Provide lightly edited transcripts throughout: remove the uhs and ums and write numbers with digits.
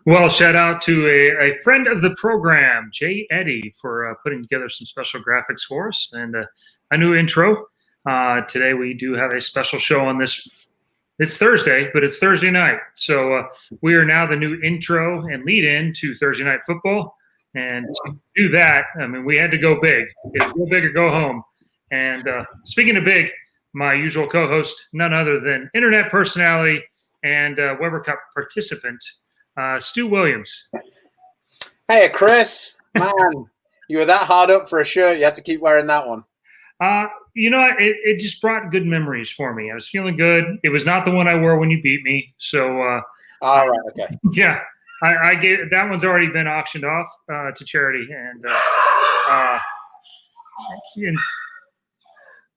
Well, shout out to a friend of the program, Jay Eddy, for putting together some special graphics for us and a new intro. Today we do have a special show on this. It's Thursday, but it's Thursday night. So we are now the new intro and lead in to Thursday Night Football. And to do that, I mean, we had to go big. It's go big or go home. And speaking of big, my usual co-host, none other than internet personality and Weber Cup participant, Stu Williams. Hey, Chris, man, you were that hard up for a shirt. You had to keep wearing that one. It just brought good memories for me. I was feeling good. It was not the one I wore when you beat me. So, all right, okay. Yeah, I gave that one's already been auctioned off to charity, and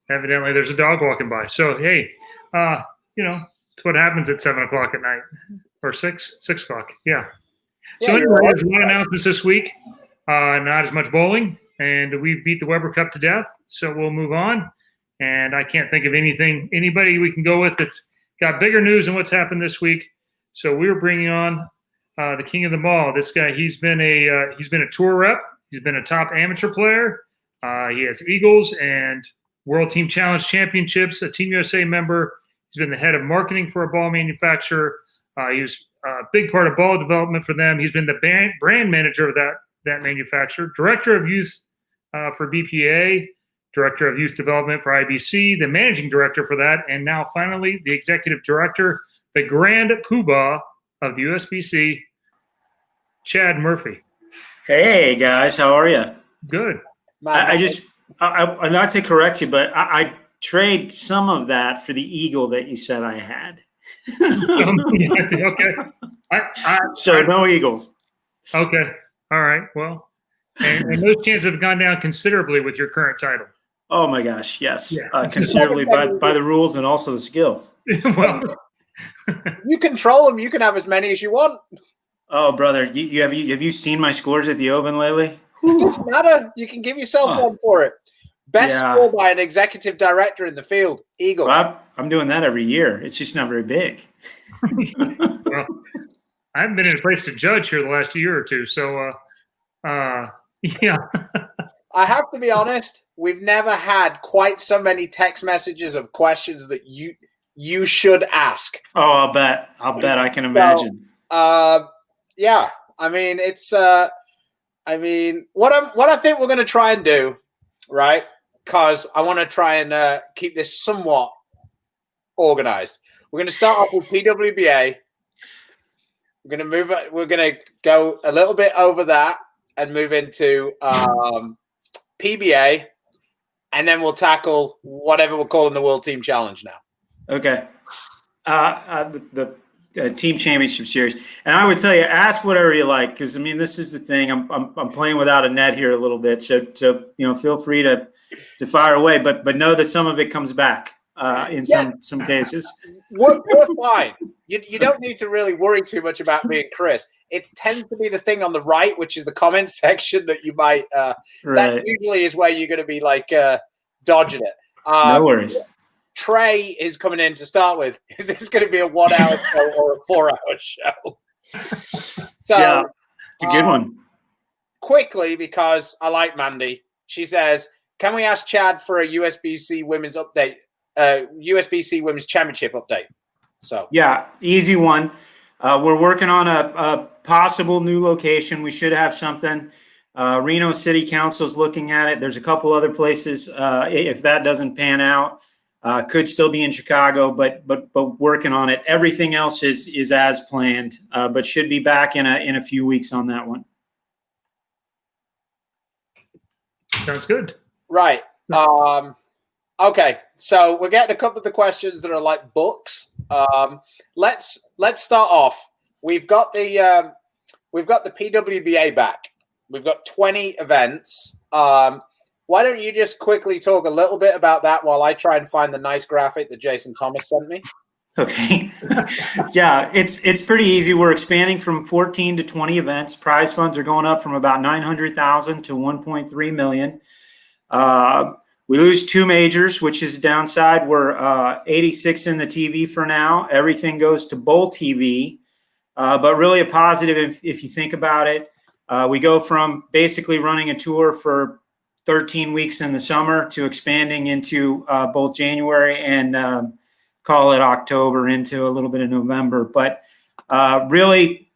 evidently there's a dog walking by. So, hey, it's what happens at 7 o'clock at night. Or 6 o'clock, yeah. So anyway, there's a lot of announcements this week. Not as much bowling, and we've beat the Weber Cup to death. So we'll move on. And I can't think of anybody we can go with that's got bigger news than what's happened this week. So we're bringing on the king of them all. This guy, he's been a tour rep. He's been a top amateur player. He has Eagles and World Team Challenge Championships, a Team USA member. He's been the head of marketing for a ball manufacturer. He was a big part of ball development for them. He's been the brand manager of that manufacturer, director of youth for BPA, director of youth development for IBC, the managing director for that, and now finally the executive director, the grand poobah of the USBC, Chad Murphy. Hey guys, how are you? Good. I'm not to correct you, but I trade some of that for the eagle that you said I had. Okay. So no Eagles. Okay. All right. Well, and those chances have gone down considerably with your current title. Oh my gosh, yes. Yeah. Considerably by the rules and also the skill. Well, you control them. You can have as many as you want. Oh, brother, have you seen my scores at the Open lately? It doesn't matter. You can give yourself one for it. Best score by an executive director in the field, Eagle. Well, I'm doing that every year. It's just not very big. Well, I haven't been in a place to judge here the last year or two, so yeah. I have to be honest. We've never had quite so many text messages of questions that you should ask. Oh, I'll bet. I can imagine. So, yeah. I mean, it's. What I think we're going to try and do, right? Because I want to try and keep this somewhat organized. We're going to start off with PWBA. We're going to go a little bit over that and move into PBA, and then we'll tackle whatever we're calling the World Team Challenge now. Okay. The Team Championship Series, and I would tell you, ask whatever you like, because I mean, this is the thing. I'm playing without a net here a little bit, so feel free to fire away, but know that some of it comes back in some cases. We're fine. You don't need to really worry too much about me and Chris. It tends to be the thing on the right, which is the comment section that you might. Right. That usually is where you're going to be like dodging it. No worries. Trey is coming in to start with. Is this going to be a 1 hour show or a 4 hour show? So, yeah, it's a good one. Quickly, because I like Mandy, she says, can we ask Chad for a USBC women's update, USBC women's championship update? So yeah, easy one. We're working on a possible new location. We should have something. Reno City Council is looking at it. There's a couple other places. If that doesn't pan out, could still be in Chicago, but working on it. Everything else is as planned, but should be back in a few weeks on that one. Sounds good. Right. Okay. So we're getting a couple of the questions that are like books. Let's start off. We've got the PWBA back. We've got 20 events. Why don't you just quickly talk a little bit about that while I try and find the nice graphic that Jason Thomas sent me? Okay. Yeah, it's pretty easy. We're expanding from 14 to 20 events. Prize funds are going up from about $900,000 to $1.3 million. We lose 2 majors, which is a downside. We're 86 in the TV for now. Everything goes to Bowl TV. but really a positive if you think about it. We go from basically running a tour for 13 weeks in the summer to expanding into both January and call it October into a little bit of November. But really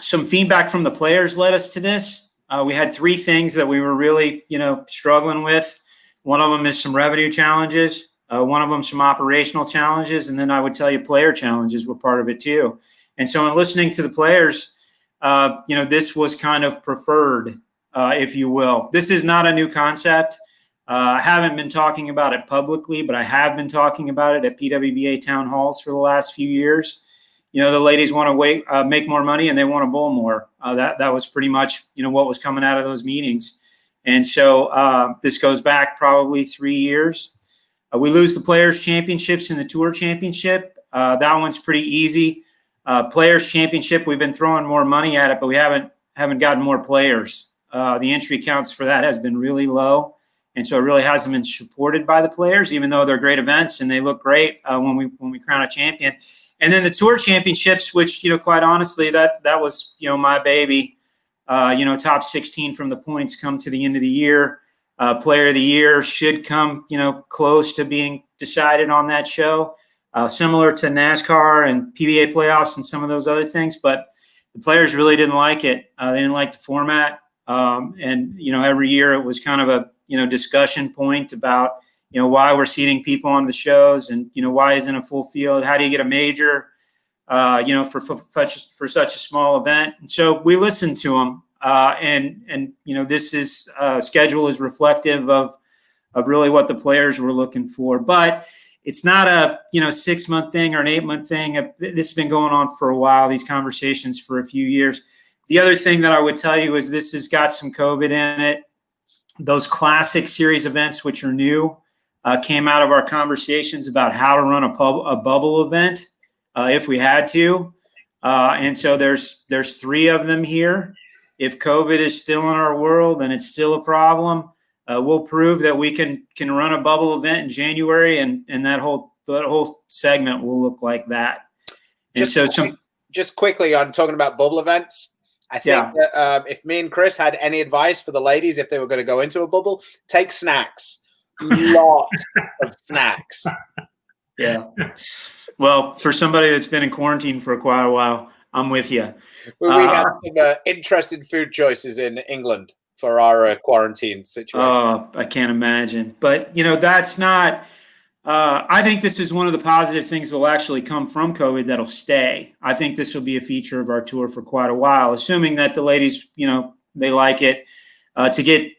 some feedback from the players led us to this. We had three things that we were really, struggling with. One of them is some revenue challenges. One of them, some operational challenges. And then I would tell you player challenges were part of it too. And so in listening to the players, this was kind of preferred, if you will. This is not a new concept. I haven't been talking about it publicly, but I have been talking about it at PWBA town halls for the last few years. The ladies want to make more money and they want to bowl more. That was pretty much, what was coming out of those meetings. And so this goes back probably 3 years. We lose the Players Championships and the Tour Championship. That one's pretty easy. Players Championship, we've been throwing more money at it, but we haven't gotten more players. The entry counts for that has been really low. And so it really hasn't been supported by the players, even though they're great events and they look great when we crown a champion. And then the Tour Championships, which, quite honestly, that was, my baby. Top 16 from the points come to the end of the year. Player of the year should come, close to being decided on that show, similar to NASCAR and PBA playoffs and some of those other things. But the players really didn't like it. They didn't like the format. And every year it was kind of a, discussion point about, why we're seating people on the shows and, why isn't a full field? How do you get a major, for such a small event? And so we listened to them. And this is schedule is reflective of really what the players were looking for. But it's not a 6-month thing or an 8-month thing. This has been going on for a while, these conversations for a few years. The other thing that I would tell you is this has got some COVID in it. Those classic series events, which are new, came out of our conversations about how to run a bubble event if we had to. And so there's 3 of them here. If COVID is still in our world and it's still a problem, we'll prove that we can run a bubble event in January, and that whole segment will look like that. And just quickly on talking about bubble events, I think that if me and Chris had any advice for the ladies, if they were going to go into a bubble, take snacks, lots of snacks. Yeah. Well, for somebody that's been in quarantine for quite a while, I'm with you. Well, we had some interesting food choices in England for our quarantine situation. Oh, I can't imagine. But, that's not I think this is one of the positive things that will actually come from COVID that'll stay. I think this will be a feature of our tour for quite a while, assuming that the ladies, they like it. To get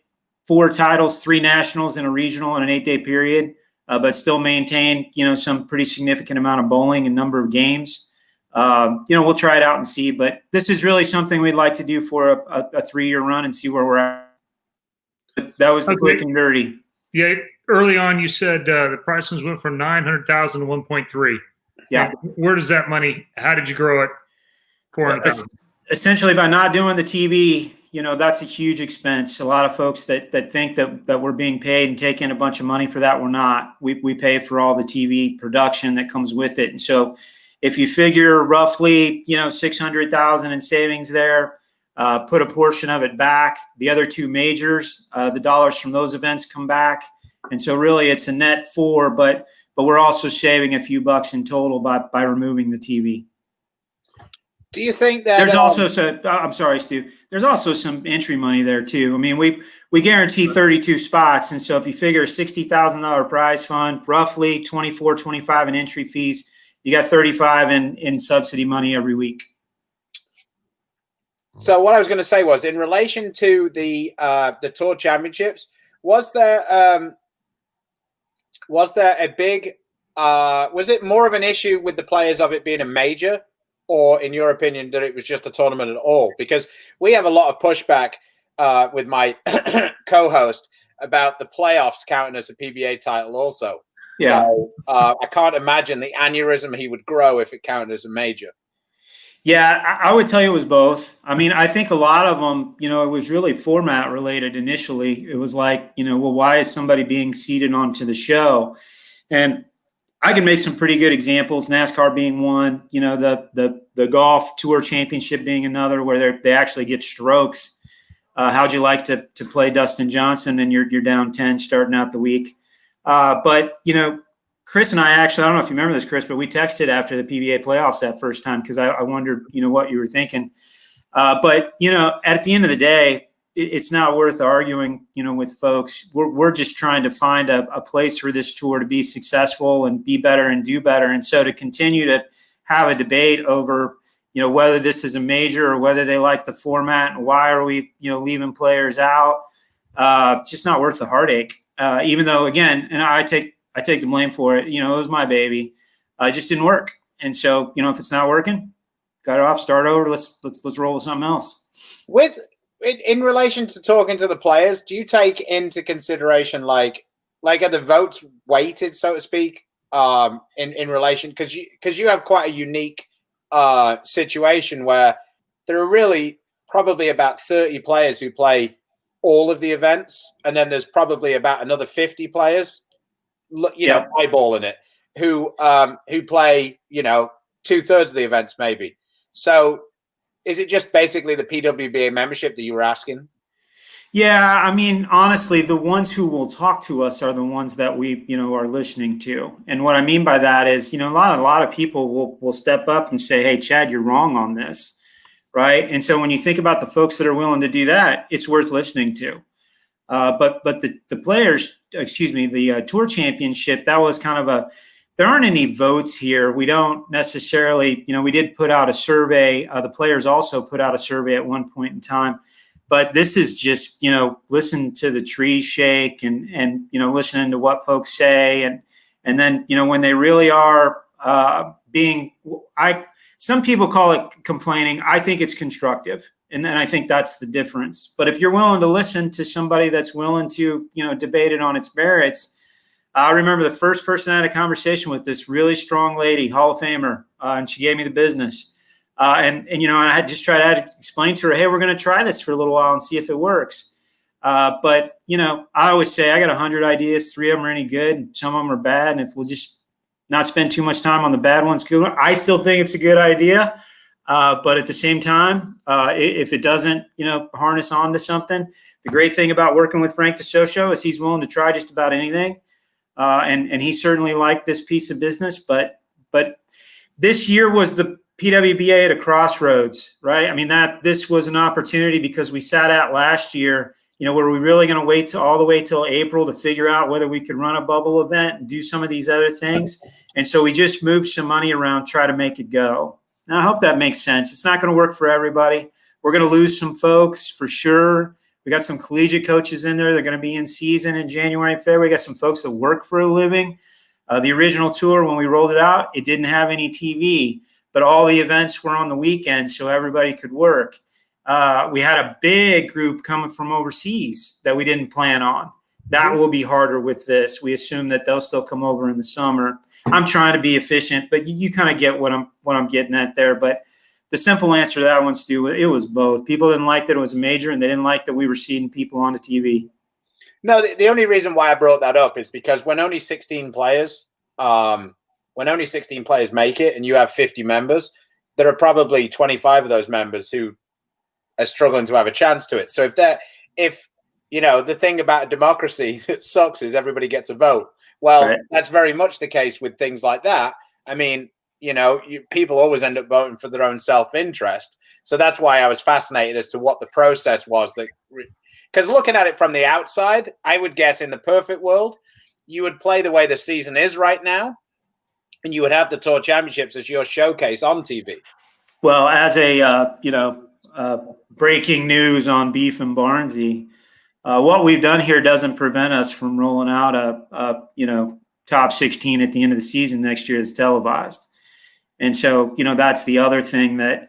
4 titles, 3 nationals and a regional in an 8-day period, but still maintain, some pretty significant amount of bowling and number of games. We'll try it out and see, but this is really something we'd like to do for a 3-year run and see where we're at. That was the quick and dirty. Yeah. Early on, you said the price went from 900,000 to 1.3. Yeah. Where does that money? How did you grow it? Essentially, by not doing the TV, that's a huge expense. A lot of folks that think that we're being paid and taking a bunch of money for that, we're not. We pay for all the TV production that comes with it, and so if you figure roughly, 600,000 in savings there, put a portion of it back. The other 2 majors, the dollars from those events come back. And so really it's a net 4, but we're also saving a few bucks in total by removing the TV. Do you think that there's also I'm sorry, Stu. There's also some entry money there too. I mean, we guarantee 32 spots. And so if you figure a $60,000 prize fund, roughly 25 in entry fees, you got 35 in subsidy money every week. So what I was going to say was, in relation to the Tour Championships, was there a big was it more of an issue with the players of it being a major, or in your opinion that it was just a tournament at all? Because we have a lot of pushback with my co-host about the playoffs counting as a PBA title also. Yeah. So, I can't imagine the aneurysm he would grow if it counted as a major. Yeah, I would tell you it was both. I mean, I think a lot of them, it was really format related initially. It was like, well, why is somebody being seated onto the show? And I can make some pretty good examples, NASCAR being one, the golf tour championship being another, where they actually get strokes. How'd you like to play Dustin Johnson and you're down 10 starting out the week? But Chris and I don't know if you remember this, Chris, but we texted after the PBA playoffs that first time because I wondered, what you were thinking. But at the end of the day, it's not worth arguing, with folks. We're just trying to find a place for this tour to be successful and be better and do better. And so to continue to have a debate over, whether this is a major or whether they like the format and why are we, leaving players out, just not worth the heartache. Even though, again, and I take the blame for it. It was my baby. It just didn't work. And so, if it's not working, cut it off, start over. Let's roll with something else. In relation to talking to the players, do you take into consideration like are the votes weighted, so to speak, in relation, because you have quite a unique situation where there are really probably about 30 players who play all of the events, and then there's probably about another 50 players, eyeballing it, who play 2/3 of the events maybe. So is it just basically the PWBA membership that you were asking? Yeah, I mean, honestly, the ones who will talk to us are the ones that we, are listening to. And what I mean by that is, a lot of people will step up and say, "Hey, Chad, you're wrong on this," right? And so when you think about the folks that are willing to do that, it's worth listening to. But the players, the tour championship, that was kind of there aren't any votes here. We don't necessarily, we did put out a survey. The players also put out a survey at one point in time. But this is just, listen to the trees shake and listening to what folks say. And then, when they really are some people call it complaining. I think it's constructive. And I think that's the difference. But if you're willing to listen to somebody that's willing to, debate it on its merits. I remember the first person I had a conversation with, this really strong lady, Hall of Famer, and she gave me the business. And I had just tried to explain to her, hey, we're going to try this for a little while and see if it works. But I always say I got 100 ideas. 3 of them are any good. And some of them are bad. And if we'll just not spend too much time on the bad ones, I still think it's a good idea. But at the same time, if it doesn't, harness on to something, the great thing about working with Frank DeSocio is he's willing to try just about anything. And he certainly liked this piece of business, but this year was the PWBA at a crossroads, right? I mean, this was an opportunity because we sat out last year, were we really going to wait all the way till April to figure out whether we could run a bubble event and do some of these other things? And so we just moved some money around, try to make it go. Now, I hope that makes sense. It's not going to work for everybody. We're going to lose some folks for sure. We got some collegiate coaches in there. They're going to be in season in January and February. We got some folks that work for a living. The original tour, when we rolled it out, it didn't have any TV, but all the events were on the weekend so everybody could work. We had a big group coming from overseas that we didn't plan on. That will be harder with this. We assume that they'll still come over in the summer. I'm trying to be efficient, but you kind of get what I'm getting at there. But the simple answer to that one, Stu, it was both. People didn't like that it was a major, and they didn't like that we were seeding people onto TV. No, the only reason why I brought that up is because when only 16 players make it, and you have 50 members, there are probably 25 of those members who are struggling to have a chance to it. So if the thing about a democracy that sucks is everybody gets a vote. Well, right. That's very much the case with things like that. I mean, people always end up voting for their own self-interest. So that's why I was fascinated as to what the process was. Because looking at it from the outside, I would guess in the perfect world, you would play the way the season is right now, and you would have the Tour Championships as your showcase on TV. Well, as breaking news on Beef and Barnzy, what we've done here doesn't prevent us from rolling out a top 16 at the end of the season next year that's televised. And so, that's the other thing that,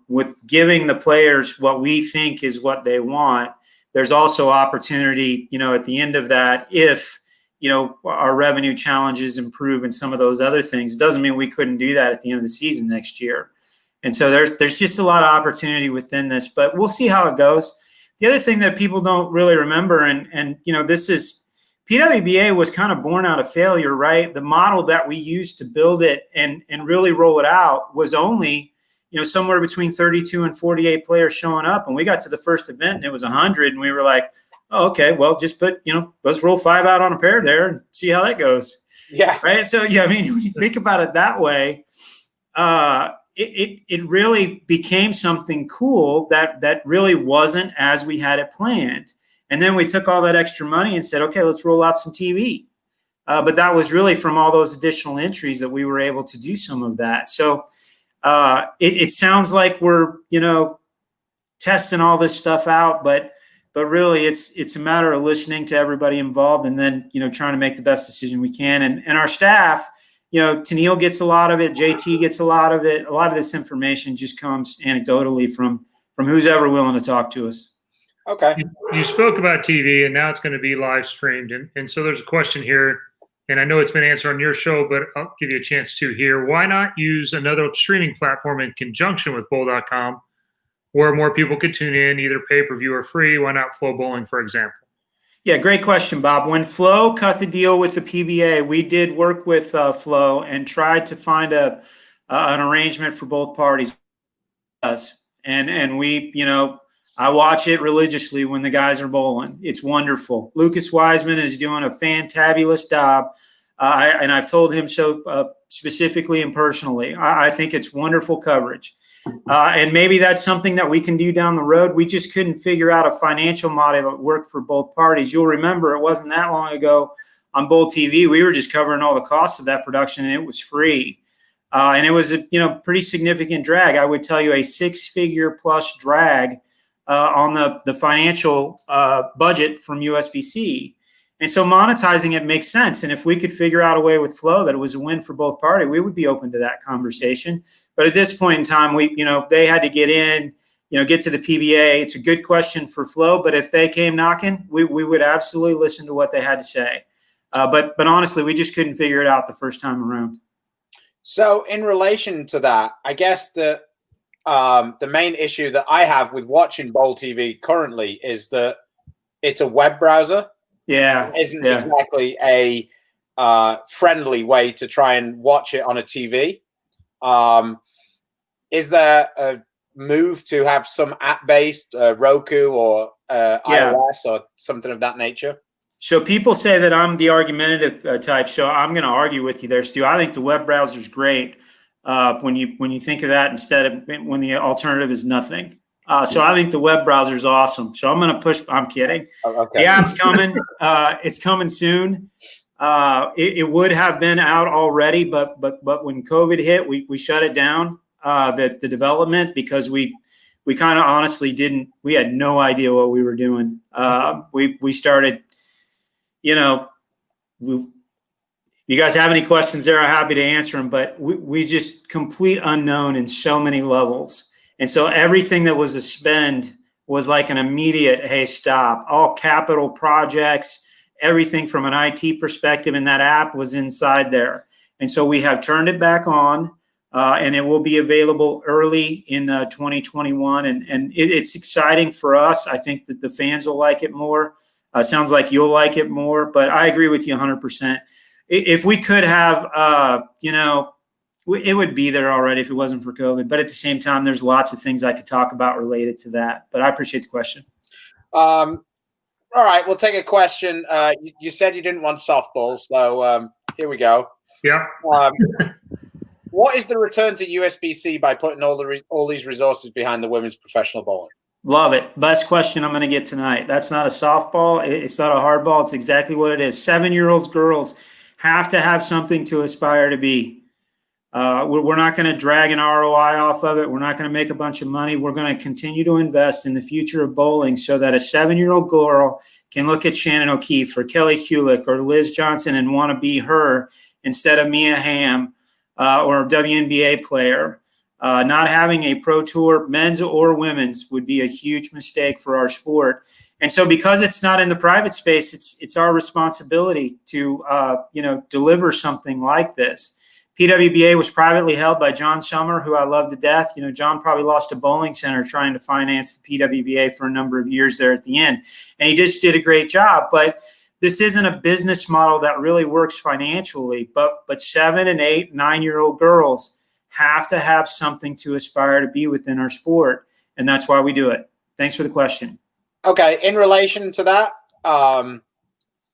with giving the players what we think is what they want, there's also opportunity, at the end of that, if, our revenue challenges improve and some of those other things, doesn't mean we couldn't do that at the end of the season next year. And so there's just a lot of opportunity within this, but we'll see how it goes. The other thing that people don't really remember, and this is PWBA was kind of born out of failure, right? The model that we used to build it and really roll it out was only, somewhere between 32 and 48 players showing up. And we got to the first event and it was 100. And we were like, oh, okay, well, just put, let's roll 5 out on a pair there and see how that goes. Yeah. Right. So, yeah, I mean, when you think about it that way, it really became something cool that really wasn't as we had it planned. And then we took all that extra money and said, okay, let's roll out some TV. But that was really from all those additional entries that we were able to do some of that. So it sounds like we're, testing all this stuff out, but really it's a matter of listening to everybody involved and then, trying to make the best decision we can. And our staff, Tennille gets a lot of it. JT gets a lot of it. A lot of this information just comes anecdotally from who's ever willing to talk to us. Okay. You spoke about TV, and now it's going to be live streamed. And so there's a question here, and I know it's been answered on your show, but I'll give you a chance to here. Why not use another streaming platform in conjunction with Bowl.com where more people could tune in, either pay-per-view or free? Why not Flow Bowling, for example? Yeah, great question, Bob. When Flow cut the deal with the PBA, we did work with Flow and tried to find an arrangement for both parties. And we, I watch it religiously when the guys are bowling. It's wonderful. Lucas Wiseman is doing a fantabulous job, and I've told him so specifically and personally. I think it's wonderful coverage. And maybe that's something that we can do down the road. We just couldn't figure out a financial model that worked for both parties. You'll remember it wasn't that long ago on Bowl TV. We were just covering all the costs of that production, and it was free. And it was a pretty significant drag. I would tell you a 6-figure plus drag on the financial budget from USBC. And so monetizing it makes sense. And if we could figure out a way with Flow that it was a win for both parties, we would be open to that conversation. But at this point in time, they had to get in, get to the PBA. It's a good question for Flow, but if they came knocking, we would absolutely listen to what they had to say. But honestly, we just couldn't figure it out the first time around. So in relation to that, I guess the main issue that I have with watching Bowl TV currently is that it's a web browser. Yeah. It isn't exactly a friendly way to try and watch it on a TV. Is there a move to have some app-based Roku or iOS or something of that nature? So people say that I'm the argumentative type, so I'm going to argue with you there, Stu. I think the web browser is great. When you think of that instead of when the alternative is nothing. So I think the web browser is awesome. So I'm going to push. I'm kidding. Okay. The app's coming. It's coming soon. It would have been out already, but when COVID hit, we shut it down. The development because we kind of honestly didn't. We had no idea what we were doing. We started. You guys have any questions there? I'm happy to answer them, but we just complete unknown in so many levels. And so everything that was a spend was like an immediate, hey, stop. All capital projects, everything from an IT perspective in that app was inside there. And so we have turned it back on, and it will be available early in 2021. And it's exciting for us. I think that the fans will like it more. Sounds like you'll like it more, but I agree with you 100%. If we could have, it would be there already if it wasn't for COVID. But at the same time, there's lots of things I could talk about related to that. But I appreciate the question. All right, we'll take a question. You said you didn't want softball, so here we go. Yeah. What is the return to USBC by putting all these resources behind the women's professional bowling? Love it. Best question I'm going to get tonight. That's not a softball. It's not a hardball. It's exactly what it is. 7-year-olds, girls have to have something to aspire to be. We're not going to drag an ROI off of it. We're not going to make a bunch of money. We're going to continue to invest in the future of bowling so that a 7-year-old girl can look at Shannon O'Keefe or Kelly Kulick or Liz Johnson and want to be her instead of Mia Hamm or a WNBA player. Not having a pro tour, men's or women's, would be a huge mistake for our sport. And so because it's not in the private space, it's our responsibility to deliver something like this. PWBA was privately held by John Summer, who I love to death. John probably lost a bowling center trying to finance the PWBA for a number of years there at the end. And he just did a great job. But this isn't a business model that really works financially, but 7 and 8, 9-year-old girls have to have something to aspire to be within our sport. And that's why we do it. Thanks for the question. Okay. In relation to that,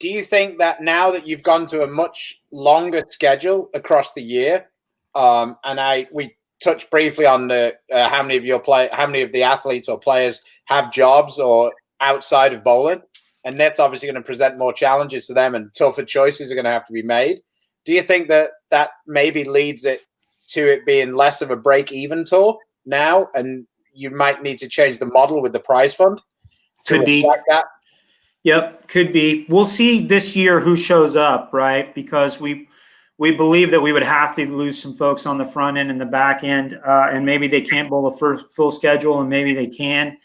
do you think that now that you've gone to a much longer schedule across the year, we touched briefly on the how many of the athletes or players have jobs or outside of bowling, and that's obviously going to present more challenges to them, and tougher choices are going to have to be made. Do you think that maybe leads it to it being less of a break-even tour now, and you might need to change the model with the prize fund? Could be. That? Yep, could be. We'll see this year who shows up, right? Because we believe that we would have to lose some folks on the front end and the back end, and maybe they can't bowl a full schedule, and maybe they can.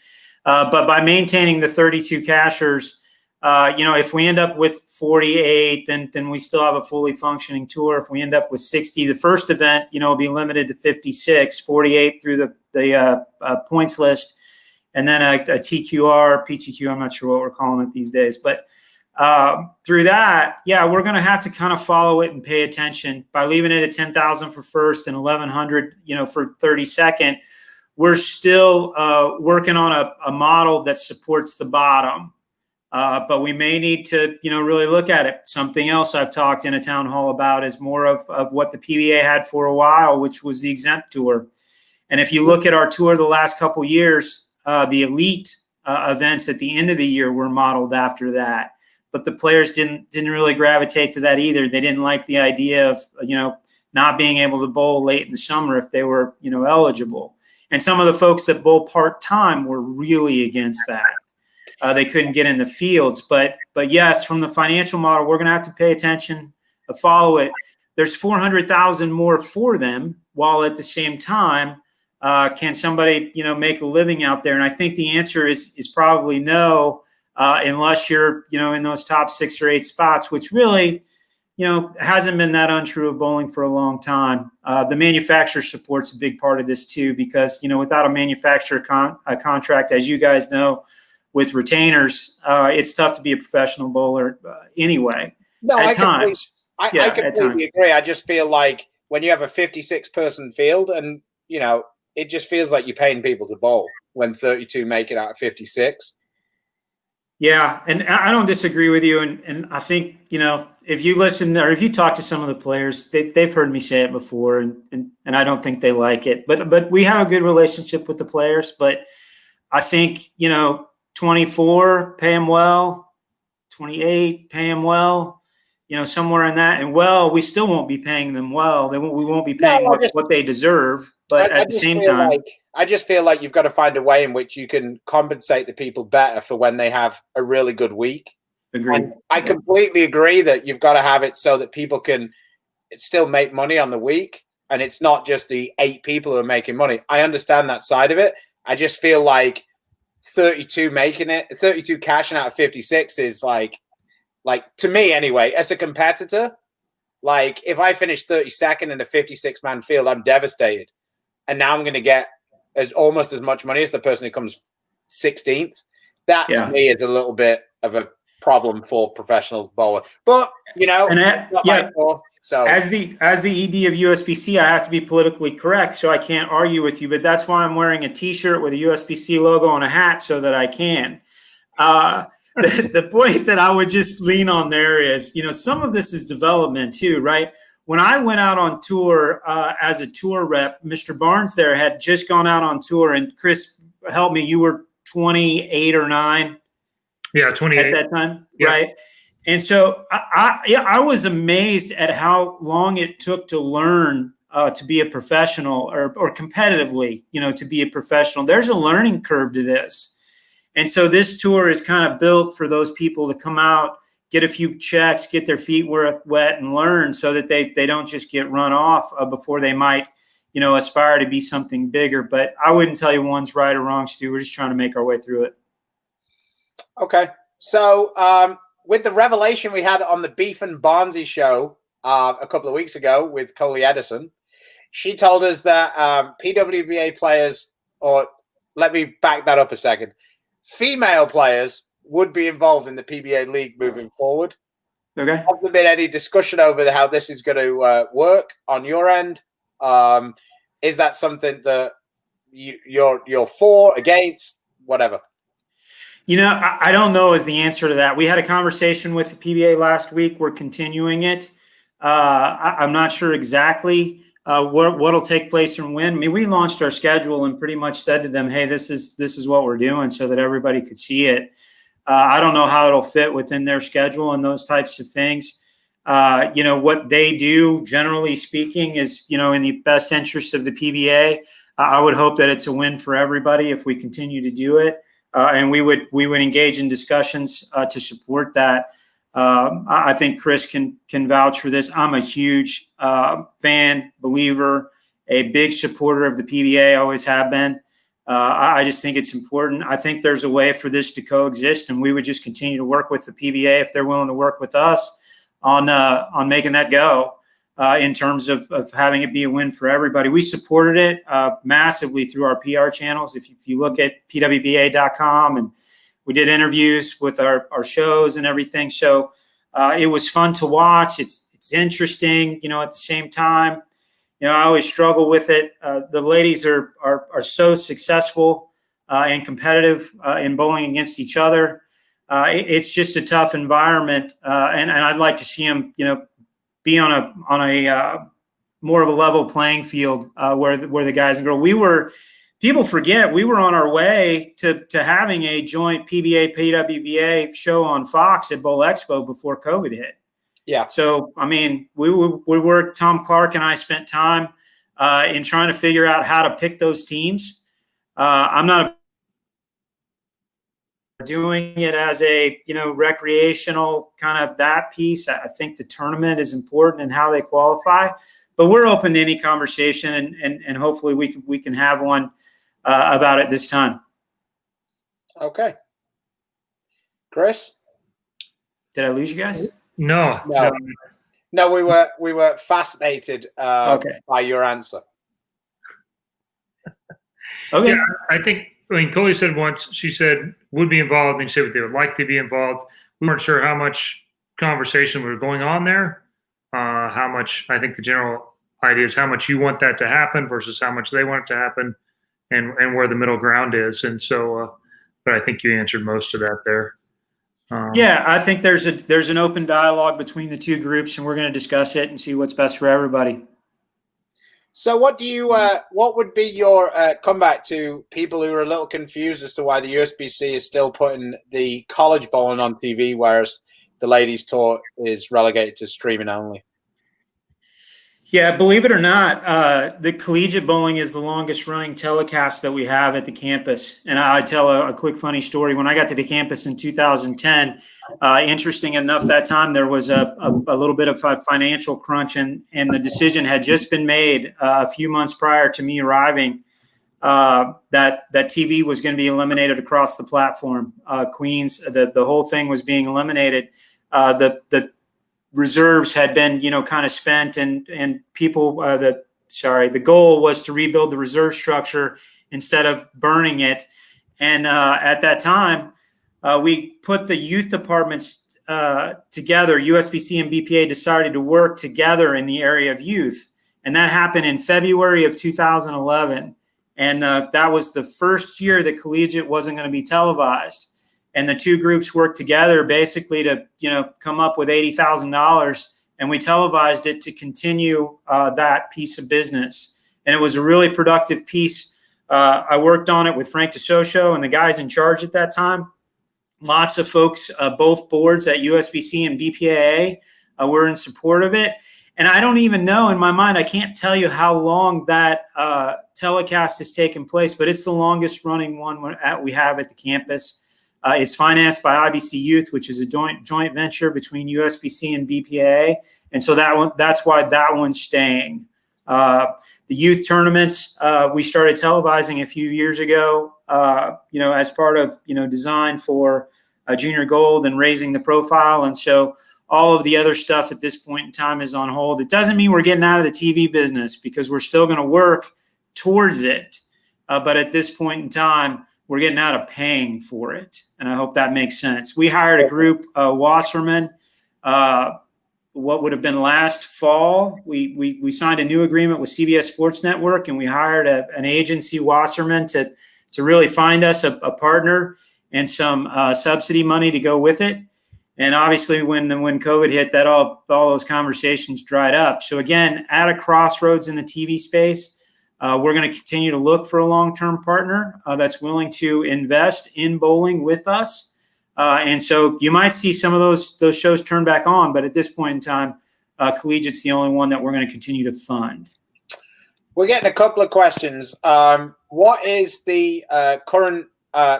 But by maintaining the 32 cashers, if we end up with 48, then we still have a fully functioning tour. If we end up with 60, the first event, will be limited to 56, 48 through the points list. And then a TQR, PTQ, I'm not sure what we're calling it these days. But through that, we're going to have to kind of follow it and pay attention. By leaving it at 10,000 for first and 1,100, for 32nd, we're still working on a model that supports the bottom. But we may need to, really look at it. Something else I've talked in a town hall about is more of what the PBA had for a while, which was the Exempt Tour. And if you look at our tour the last couple of years, the elite events at the end of the year were modeled after that, but the players didn't really gravitate to that either. They didn't like the idea of not being able to bowl late in the summer if they were eligible. And some of the folks that bowl part-time were really against that. They couldn't get in the fields, but yes, from the financial model, we're going to have to pay attention, follow it. There's 400,000 more for them, while at the same time, can somebody, make a living out there? And I think the answer is probably no, unless you're, in those top 6 or 8 spots, which really, hasn't been that untrue of bowling for a long time. The manufacturer supports a big part of this too, because, without a manufacturer contract, as you guys know, with retainers, it's tough to be a professional bowler anyway. No, at times. I completely agree. I just feel like when you have a 56-person field and, it just feels like you're paying people to bowl when 32 make it out of 56. Yeah, and I don't disagree with you. And I think, if you listen or if you talk to some of the players, they've heard me say it before, and I don't think they like it. But we have a good relationship with the players. But I think, 24, pay them well, 28, pay them well, somewhere in that. And we still won't be paying them well. We won't be paying what they deserve. But at the same time, I just feel like you've got to find a way in which you can compensate the people better for when they have a really good week. Agreed. And I completely agree that you've got to have it so that people can still make money on the week. And it's not just the 8 people who are making money. I understand that side of it. I just feel like 32 cashing out of 56 is like to me anyway, as a competitor, like if I finish 32nd in the 56-man field, I'm devastated. And now I'm going to get almost as much money as the person who comes 16th. That to me is a little bit of a problem for professional bowler. But so as the ED of USBC, I have to be politically correct, so I can't argue with you. But that's why I'm wearing a T-shirt with a USBC logo and a hat, so that I can. The point that I would just lean on there is, some of this is development too, right? When I went out on tour as a tour rep, Mr. Barnes there had just gone out on tour, and Chris, help me, you were 28 or 9? Yeah, 28 at that time, yeah. Right? And so I was amazed at how long it took to learn to be a professional or competitively, to be a professional. There's a learning curve to this. And so this tour is kind of built for those people to come out, get a few checks, get their feet wet and learn, so that they don't just get run off before they might, aspire to be something bigger. But I wouldn't tell you one's right or wrong, Stu. We're just trying to make our way through it. Okay. So with the revelation we had on the Beef and Barnzy show a couple of weeks ago with Coley Edison, she told us that PWBA players, or let me back that up a second, female players would be involved in the PBA league moving forward. Okay. Has there been any discussion over how this is going to work on your end? Is that something that you're for, against, whatever? I don't know is the answer to that. We had a conversation with the PBA last week. We're continuing it. I'm not sure exactly what'll take place and when. I mean, we launched our schedule and pretty much said to them, hey, this is what we're doing, so that everybody could see it. I don't know how it'll fit within their schedule and those types of things. What they do, generally speaking, is, in the best interest of the PBA. I would hope that it's a win for everybody if we continue to do it. And we would engage in discussions to support that. I think Chris can vouch for this. I'm a huge fan, believer, a big supporter of the PBA, always have been. I just think it's important. I think there's a way for this to coexist, and we would just continue to work with the PBA if they're willing to work with us on making that go. In terms of having it be a win for everybody. We supported it massively through our PR channels. If you look at PWBA.com, and we did interviews with our shows and everything. So it was fun to watch. It's interesting, at the same time. I always struggle with it. The ladies are so successful and competitive in bowling against each other. It's just a tough environment. And I'd like to see them, be on a more of a level playing field where the guys and girls. People forget we were on our way to having a joint PBA PWBA show on Fox at Bowl Expo before COVID hit. Yeah. So I mean, we worked. Tom Clark and I spent time in trying to figure out how to pick those teams. I'm not doing it as a recreational kind of that piece. I think the tournament is important and how they qualify, but we're open to any conversation, and hopefully we can have one about it this time. Okay, Chris, did I lose you guys? No. We were fascinated by your answer. Okay. Yeah, I think. Coley said once, she said would be involved, and she said they would like to be involved. We weren't sure how much conversation was going on there, how much. I think the general idea is how much you want that to happen versus how much they want it to happen, and where the middle ground is. And so, but I think you answered most of that there. Yeah, I think there's an open dialogue between the two groups, and we're going to discuss it and see what's best for everybody. So what would be your comeback to people who are a little confused as to why the Usbc is still putting the college bowling on TV, whereas the ladies tour is relegated to streaming only? Yeah, believe it or not, the collegiate bowling is the longest running telecast that we have at the campus. And I tell a quick funny story. When I got to the campus in 2010, interesting enough, that time there was a little bit of a financial crunch, and the decision had just been made a few months prior to me arriving that TV was going to be eliminated across the platform. Queens, the whole thing was being eliminated. The reserves had been, kind of spent, and people, the goal was to rebuild the reserve structure instead of burning it. And at that time, we put the youth departments together. Usbc and BPA decided to work together in the area of youth. And that happened in February of 2011. And that was the first year that collegiate wasn't going to be televised. And the two groups worked together basically to, come up with $80,000, and we televised it to continue that piece of business. And it was a really productive piece. I worked on it with Frank DeSocio and the guys in charge at that time. Lots of folks, both boards at Usbc and BPAA were in support of it. And I don't even know, in my mind, I can't tell you how long that telecast has taken place, but it's the longest running one we have at the campus. It's financed by IBC Youth, which is a joint venture between Usbc and BPAA, and so that's why that one's staying. The youth tournaments we started televising a few years ago, as part of design for Junior Gold and raising the profile, and so all of the other stuff at this point in time is on hold. It doesn't mean we're getting out of the TV business, because we're still going to work towards it, but at this point in time, we're getting out of paying for it. And I hope that makes sense. We hired a group, Wasserman, what would have been last fall. We signed a new agreement with CBS Sports Network, and we hired an agency, Wasserman, to really find us a partner and some subsidy money to go with it. And obviously, when COVID hit, that all those conversations dried up. So again, at a crossroads in the TV space, we're going to continue to look for a long-term partner that's willing to invest in bowling with us. And so you might see some of those shows turn back on, but at this point in time, collegiate's the only one that we're going to continue to fund. We're getting a couple of questions. What is the current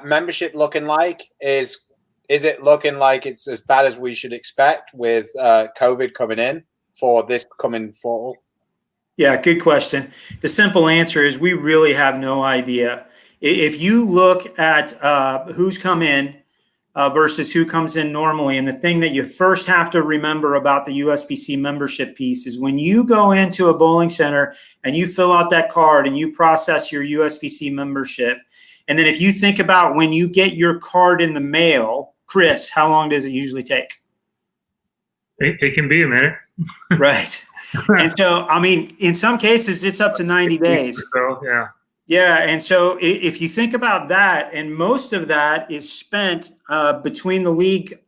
membership looking like? Is it looking like it's as bad as we should expect with COVID coming in for this coming fall? Yeah, good question. The simple answer is we really have no idea. If you look at who's come in versus who comes in normally, and the thing that you first have to remember about the USBC membership piece is when you go into a bowling center and you fill out that card and you process your USBC membership, and then if you think about when you get your card in the mail, Chris, how long does it usually take? It can be a minute. Right. And so, I mean, in some cases, it's up to 90 days. So, yeah. Yeah. And so if you think about that, and most of that is spent between the league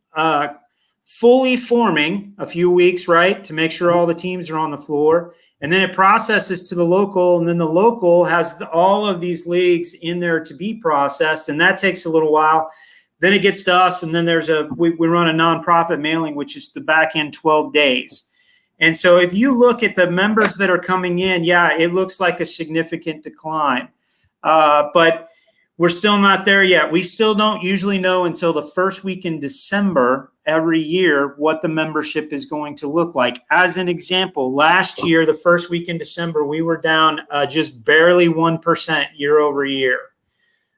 fully forming a few weeks, right, to make sure all the teams are on the floor. And then it processes to the local, and then the local has all of these leagues in there to be processed, and that takes a little while. Then it gets to us, and then we run a nonprofit mailing, which is the back end 12 days. And so if you look at the members that are coming in, yeah, it looks like a significant decline. But we're still not there yet. We still don't usually know until the first week in December every year what the membership is going to look like. As an example, last year, the first week in December, we were down just barely 1% year over year.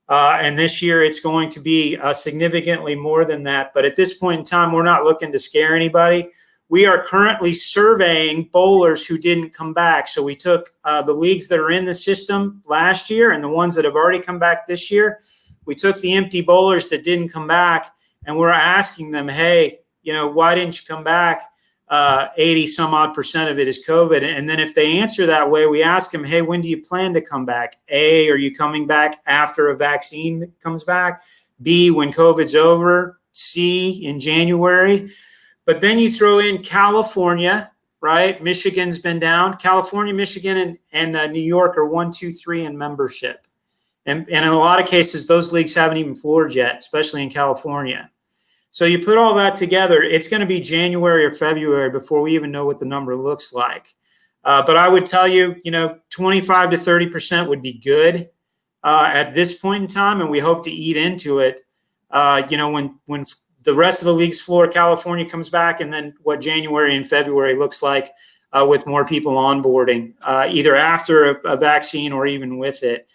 And this year it's going to be significantly more than that. But at this point in time, we're not looking to scare anybody. We are currently surveying bowlers who didn't come back. So we took the leagues that are in the system last year and the ones that have already come back this year. We took the empty bowlers that didn't come back, and we're asking them, hey, why didn't you come back? 80 some odd % of it is COVID. And then if they answer that way, we ask them, hey, when do you plan to come back? A, are you coming back after a vaccine comes back? B, when COVID's over? C, in January? But then you throw in California, right? Michigan's been down. California, Michigan, and New York are 1, 2, 3 in membership. And in a lot of cases, those leagues haven't even floored yet, especially in California. So you put all that together, it's going to be January or February before we even know what the number looks like. But I would tell you, 25 to 30% would be good at this point in time, and we hope to eat into it. When the rest of the league's floor, California comes back, and then what January and February looks like with more people onboarding, either after a vaccine or even with it.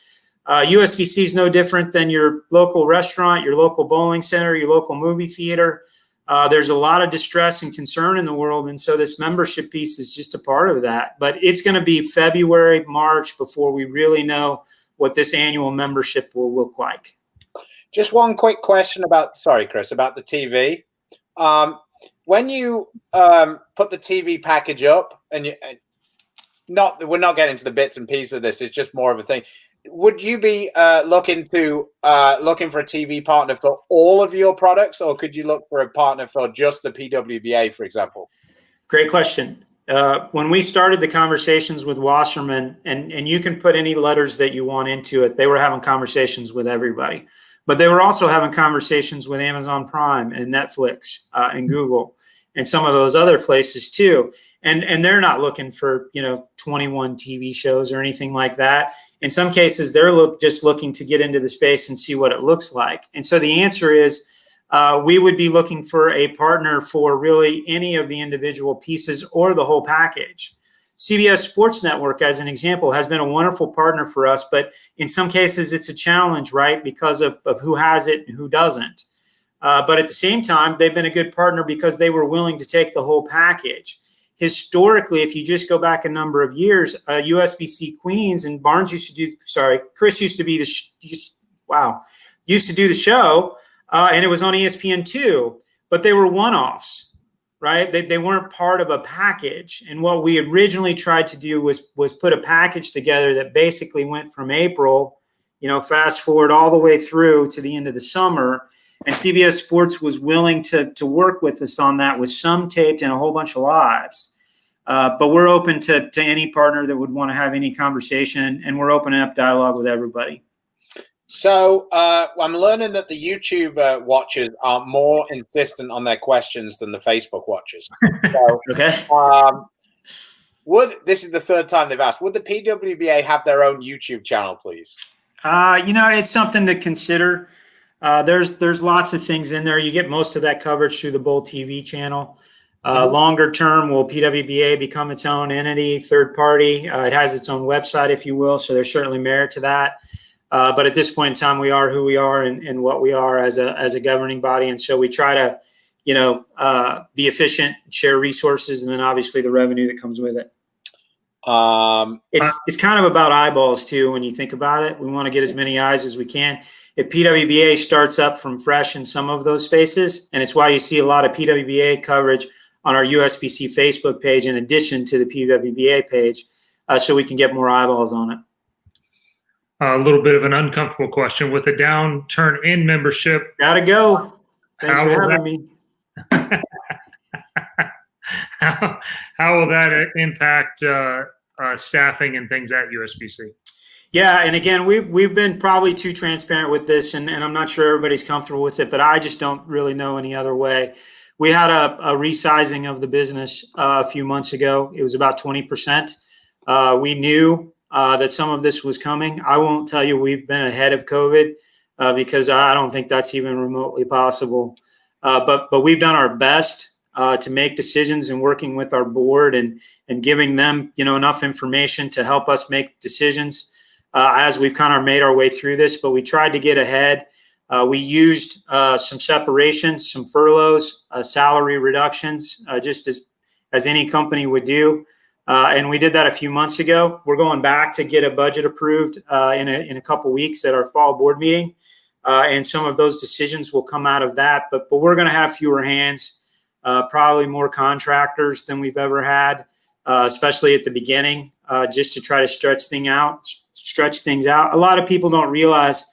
USBC is no different than your local restaurant, your local bowling center, your local movie theater. There's a lot of distress and concern in the world, and so this membership piece is just a part of that. But it's going to be February, March before we really know what this annual membership will look like. Just one quick question about the TV. When you put the TV package up, and we're not getting into the bits and pieces of this, it's just more of a thing. Would you be looking for a TV partner for all of your products, or could you look for a partner for just the PWBA, for example? Great question. When we started the conversations with Wasserman, and you can put any letters that you want into it, they were having conversations with everybody. But they were also having conversations with Amazon Prime and Netflix and Google and some of those other places too. And they're not looking for, 21 TV shows or anything like that. In some cases, they're just looking to get into the space and see what it looks like. And so the answer is we would be looking for a partner for really any of the individual pieces or the whole package. CBS Sports Network, as an example, has been a wonderful partner for us, but in some cases it's a challenge, right, because of who has it and who doesn't. But at the same time, they've been a good partner because they were willing to take the whole package. Historically, if you just go back a number of years, USBC Queens and Chris used to be used to do the show, and it was on ESPN2, but they were one-offs, right? They weren't part of a package. And what we originally tried to do was put a package together that basically went from April, fast forward all the way through to the end of the summer. And CBS Sports was willing to work with us on that with some taped and a whole bunch of lives. But we're open to any partner that would want to have any conversation, and we're opening up dialogue with everybody. So I'm learning that the YouTube watchers are more insistent on their questions than the Facebook watchers. So, okay. This is the third time they've asked, would the PWBA have their own YouTube channel, please? It's something to consider. There's lots of things in there. You get most of that coverage through the Bowl TV channel. Longer term, will PWBA become its own entity, third party? It has its own website, if you will. So there's certainly merit to that. But at this point in time, we are who we are and what we are as a governing body. And so we try to, be efficient, share resources, and then obviously the revenue that comes with it. It's kind of about eyeballs too. When you think about it, we want to get as many eyes as we can. If PWBA starts up from fresh in some of those spaces, and it's why you see a lot of PWBA coverage on our USBC Facebook page, in addition to the PWBA page, so we can get more eyeballs on it. A little bit of an uncomfortable question. With a downturn in membership, gotta go. Thanks for having me. How will that impact staffing and things at USBC? Yeah, and again, we've been probably too transparent with this, and I'm not sure everybody's comfortable with it, but I just don't really know any other way. We had a resizing of the business a few months ago. It was about 20%. We knew that some of this was coming. I won't tell you we've been ahead of COVID because I don't think that's even remotely possible. But we've done our best to make decisions and working with our board and giving them enough information to help us make decisions as we've kind of made our way through this. But we tried to get ahead. We used some separations, some furloughs, salary reductions, just as any company would do. And we did that a few months ago. We're going back to get a budget approved in a couple weeks at our fall board meeting. And some of those decisions will come out of that. But we're going to have fewer hands, probably more contractors than we've ever had, especially at the beginning, just to try to stretch things out. A lot of people don't realize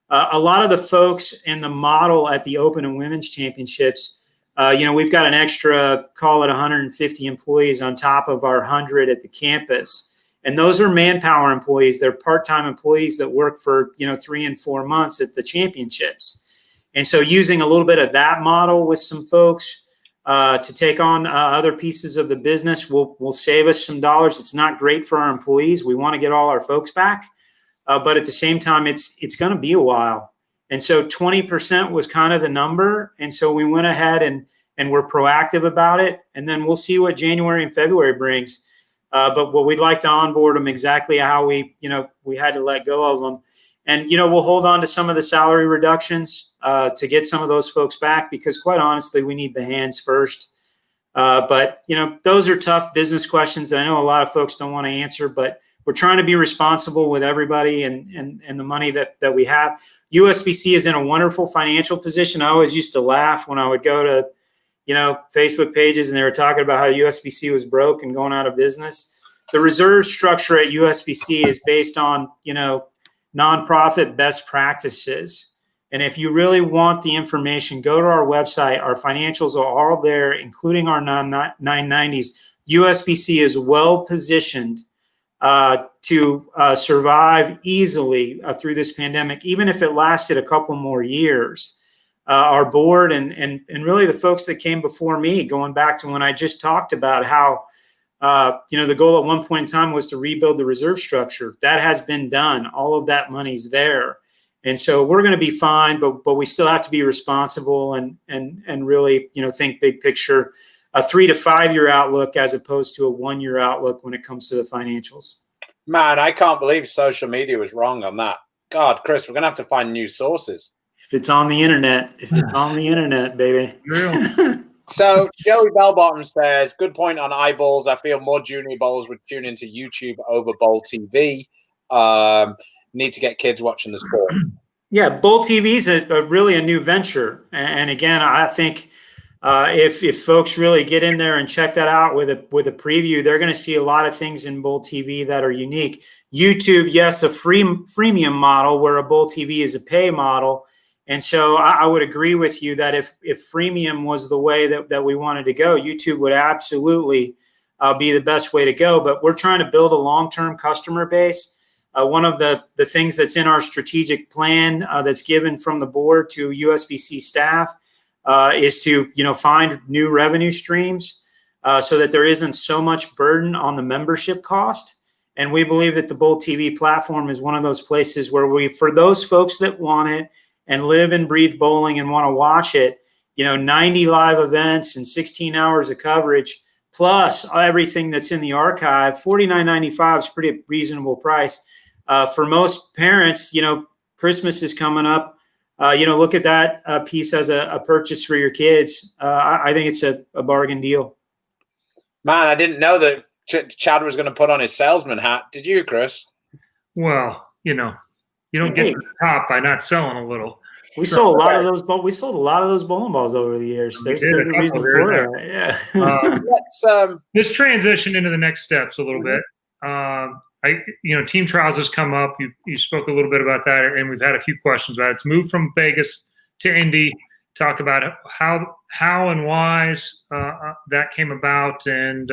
a lot of the folks in the model at the Open and Women's Championships, we've got an extra, call it 150 employees on top of our 100 at the campus. And those are manpower employees. They're part-time employees that work for, 3 and 4 months at the championships. And so using a little bit of that model with some folks to take on other pieces of the business will save us some dollars. It's not great for our employees. We want to get all our folks back. But at the same time, it's going to be a while. And so 20% was kind of the number. And so we went ahead and we're proactive about it. And then we'll see what January and February brings. But we'd like to onboard them exactly how we had to let go of them. And, we'll hold on to some of the salary reductions to get some of those folks back, because quite honestly, we need the hands first. But those are tough business questions that I know a lot of folks don't want to answer, but we're trying to be responsible with everybody and the money that we have. USBC is in a wonderful financial position. I always used to laugh when I would go to, Facebook pages and they were talking about how USBC was broke and going out of business. The reserve structure at USBC is based on, nonprofit best practices. And if you really want the information, go to our website. Our financials are all there, including our 990s. USBC is well positioned to survive easily through this pandemic, even if it lasted a couple more years. Our board and really the folks that came before me, going back to when I just talked about how, the goal at one point in time was to rebuild the reserve structure. That has been done. All of that money's there. And so we're going to be fine, but we still have to be responsible and really, think big picture, a 3 to 5 year outlook as opposed to a 1 year outlook when it comes to the financials. Man, I can't believe social media was wrong on that. God, Chris, we're going to have to find new sources. If it's on the internet, baby. So Joey Bellbottom says, good point on eyeballs. I feel more junior bowls would tune into YouTube over bowl TV. Need to get kids watching the sport. Yeah, Bowl TV is really a new venture. And again, I think if folks really get in there and check that out with a preview, they're going to see a lot of things in Bowl TV that are unique. YouTube, yes, a freemium model where a Bowl TV is a pay model. And so I would agree with you that if freemium was the way that we wanted to go, YouTube would absolutely be the best way to go. But we're trying to build a long-term customer base. One of the things that's in our strategic plan that's given from the board to USBC staff is to find new revenue streams so that there isn't so much burden on the membership cost. And we believe that the Bowl TV platform is one of those places where for those folks that want it and live and breathe bowling and want to watch it, 90 live events and 16 hours of coverage, plus everything that's in the archive, $49.95 is a pretty reasonable price. For most parents, Christmas is coming up. Look at that piece as a purchase for your kids. I think it's a bargain deal. Man, I didn't know that Chad was going to put on his salesman hat. Did you, Chris? Well, you don't get to the top by not selling a little. We sold a lot of those. We sold a lot of those bowling balls over the years. There's a reason for it. Yeah. Let's transition into the next steps a little bit. Team trials has come up. You spoke a little bit about that, and we've had a few questions about it. It's moved from Vegas to Indy. Talk about how and why that came about, and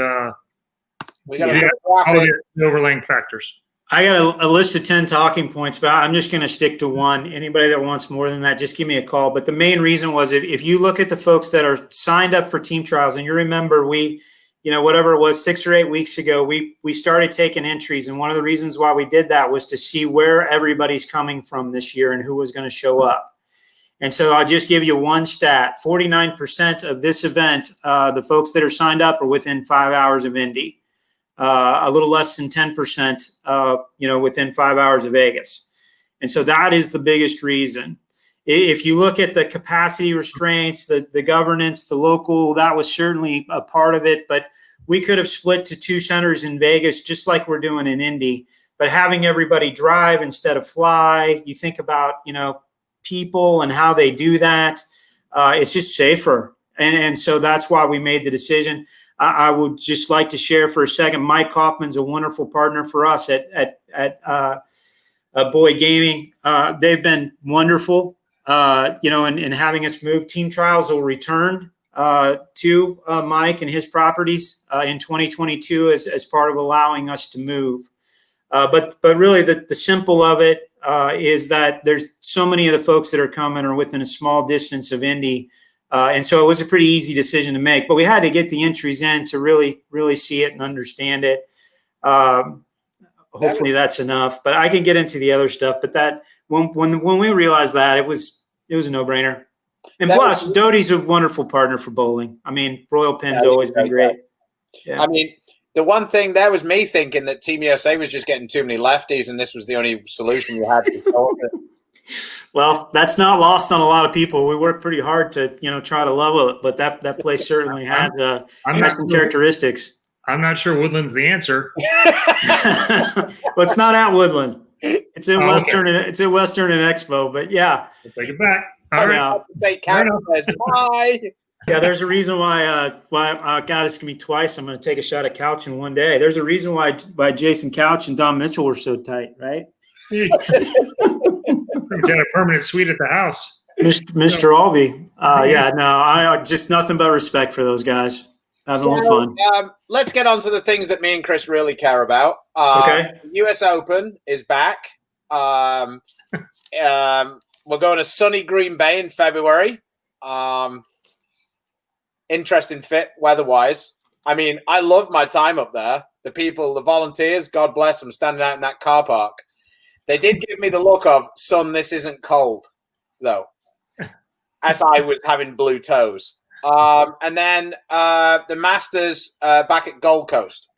we got all the overlaying factors. I got a list of 10 talking points, but I'm just going to stick to one. Anybody that wants more than that, just give me a call. But the main reason was if you look at the folks that are signed up for team trials, and you remember whatever it was 6 or 8 weeks ago, we started taking entries. And one of the reasons why we did that was to see where everybody's coming from this year and who was going to show up. And so I'll just give you one stat. 49% of this event, the folks that are signed up are within 5 hours of Indy. A little less than 10%, within 5 hours of Vegas. And so that is the biggest reason. If you look at the capacity restraints, the governance, the local, that was certainly a part of it. But we could have split to 2 centers in Vegas, just like we're doing in Indy. But having everybody drive instead of fly, you think about, people and how they do that. It's just safer. And so that's why we made the decision. I would just like to share for a second, Mike Kaufman's a wonderful partner for us at Boyd Gaming. They've been wonderful, in having us move. Team trials will return to Mike and his properties in 2022 as part of allowing us to move. But really the simple of it is that there's so many of the folks that are coming are within a small distance of Indy. And so it was a pretty easy decision to make, but we had to get the entries in to really, really see it and understand it. Hopefully that's enough, but I can get into the other stuff. But that when we realized that, it was a no-brainer. And plus, Doty's a wonderful partner for bowling. I mean, Royal Pin's always been great. Yeah. I mean, the one thing there was me thinking that Team USA was just getting too many lefties, and this was the only solution you had to solve it. Well, that's not lost on a lot of people. We work pretty hard to, try to level it, but that place certainly has some characteristics. I'm not sure Woodland's the answer. Well, it's not at Woodland. It's in Western. Okay. It's in Western and Expo. But yeah, we'll take it back. All right. Bye. Yeah, there's a reason why God, this can be twice. I'm going to take a shot at Couch in one day. There's a reason why Jason Couch and Don Mitchell were so tight, right? We got a permanent suite at the house. Mr. Albee. I just nothing but respect for those guys. Having a little fun. Let's get on to the things that me and Chris really care about. Okay. US Open is back. We're going to sunny Green Bay in February. Interesting fit weather-wise. I mean, I love my time up there. The people, the volunteers, God bless them, standing out in that car park. They did give me the look of, son, this isn't cold, though, as I was having blue toes. And then the Masters back at Gold Coast.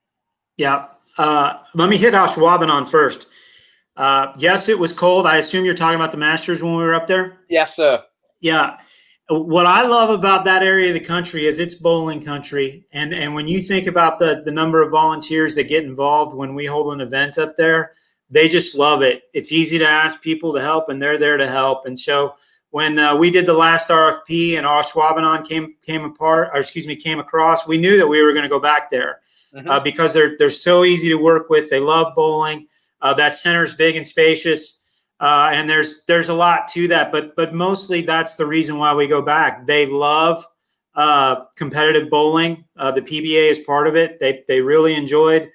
Yeah. Let me hit Ashwaubenon first. Yes, it was cold. I assume you're talking about the Masters when we were up there? Yes, sir. Yeah. What I love about that area of the country is it's bowling country. And when you think about the number of volunteers that get involved when we hold an event up there, they just love it. It's easy to ask people to help, and they're there to help. And so when we did the last RFP and Ashwaubenon came across, we knew that we were going to go back there because they're so easy to work with. They love bowling. That center's big and spacious, and there's a lot to that. But mostly that's the reason why we go back. They love competitive bowling. The PBA is part of it. They really enjoyed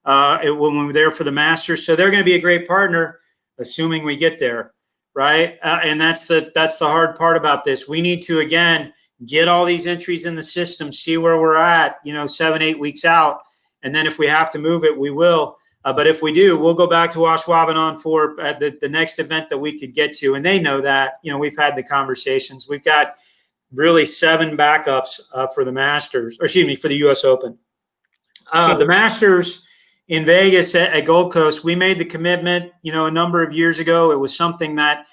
it when we were there for the Masters. So they're going to be a great partner, assuming we get there. Right. And that's the hard part about this. We need to, again, get all these entries in the system, see where we're at, 7-8 weeks out. And then if we have to move it, we will. But if we do, we'll go back to Ashwaubenon for the next event that we could get to. And they know that. We've had the conversations. We've got really 7 backups for the Masters, for the U.S. Open. The Masters in Vegas at Gold Coast, we made the commitment, a number of years ago. It was something that,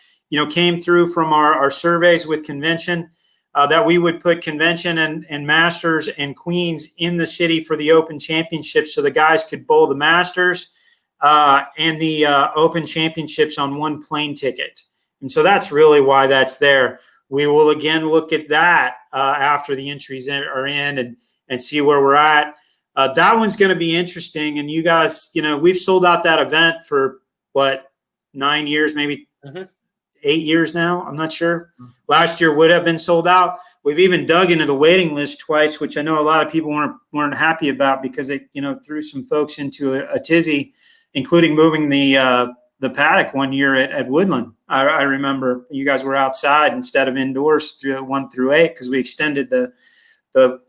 came through from our surveys with convention, that we would put convention and Masters and Queens in the city for the Open Championship, so the guys could bowl the Masters and the Open Championships on one plane ticket. And so that's really why that's there. We will again look at that after the entries are in and see where we're at. That one's going to be interesting. And you guys, we've sold out that event for 9 years, maybe 8 years now. I'm not sure. Last year would have been sold out. We've even dug into the waiting list twice, which I know a lot of people weren't happy about because it, threw some folks into a tizzy, including moving the paddock one year at Woodland. I remember you guys were outside instead of indoors through 1 through 8 because we extended the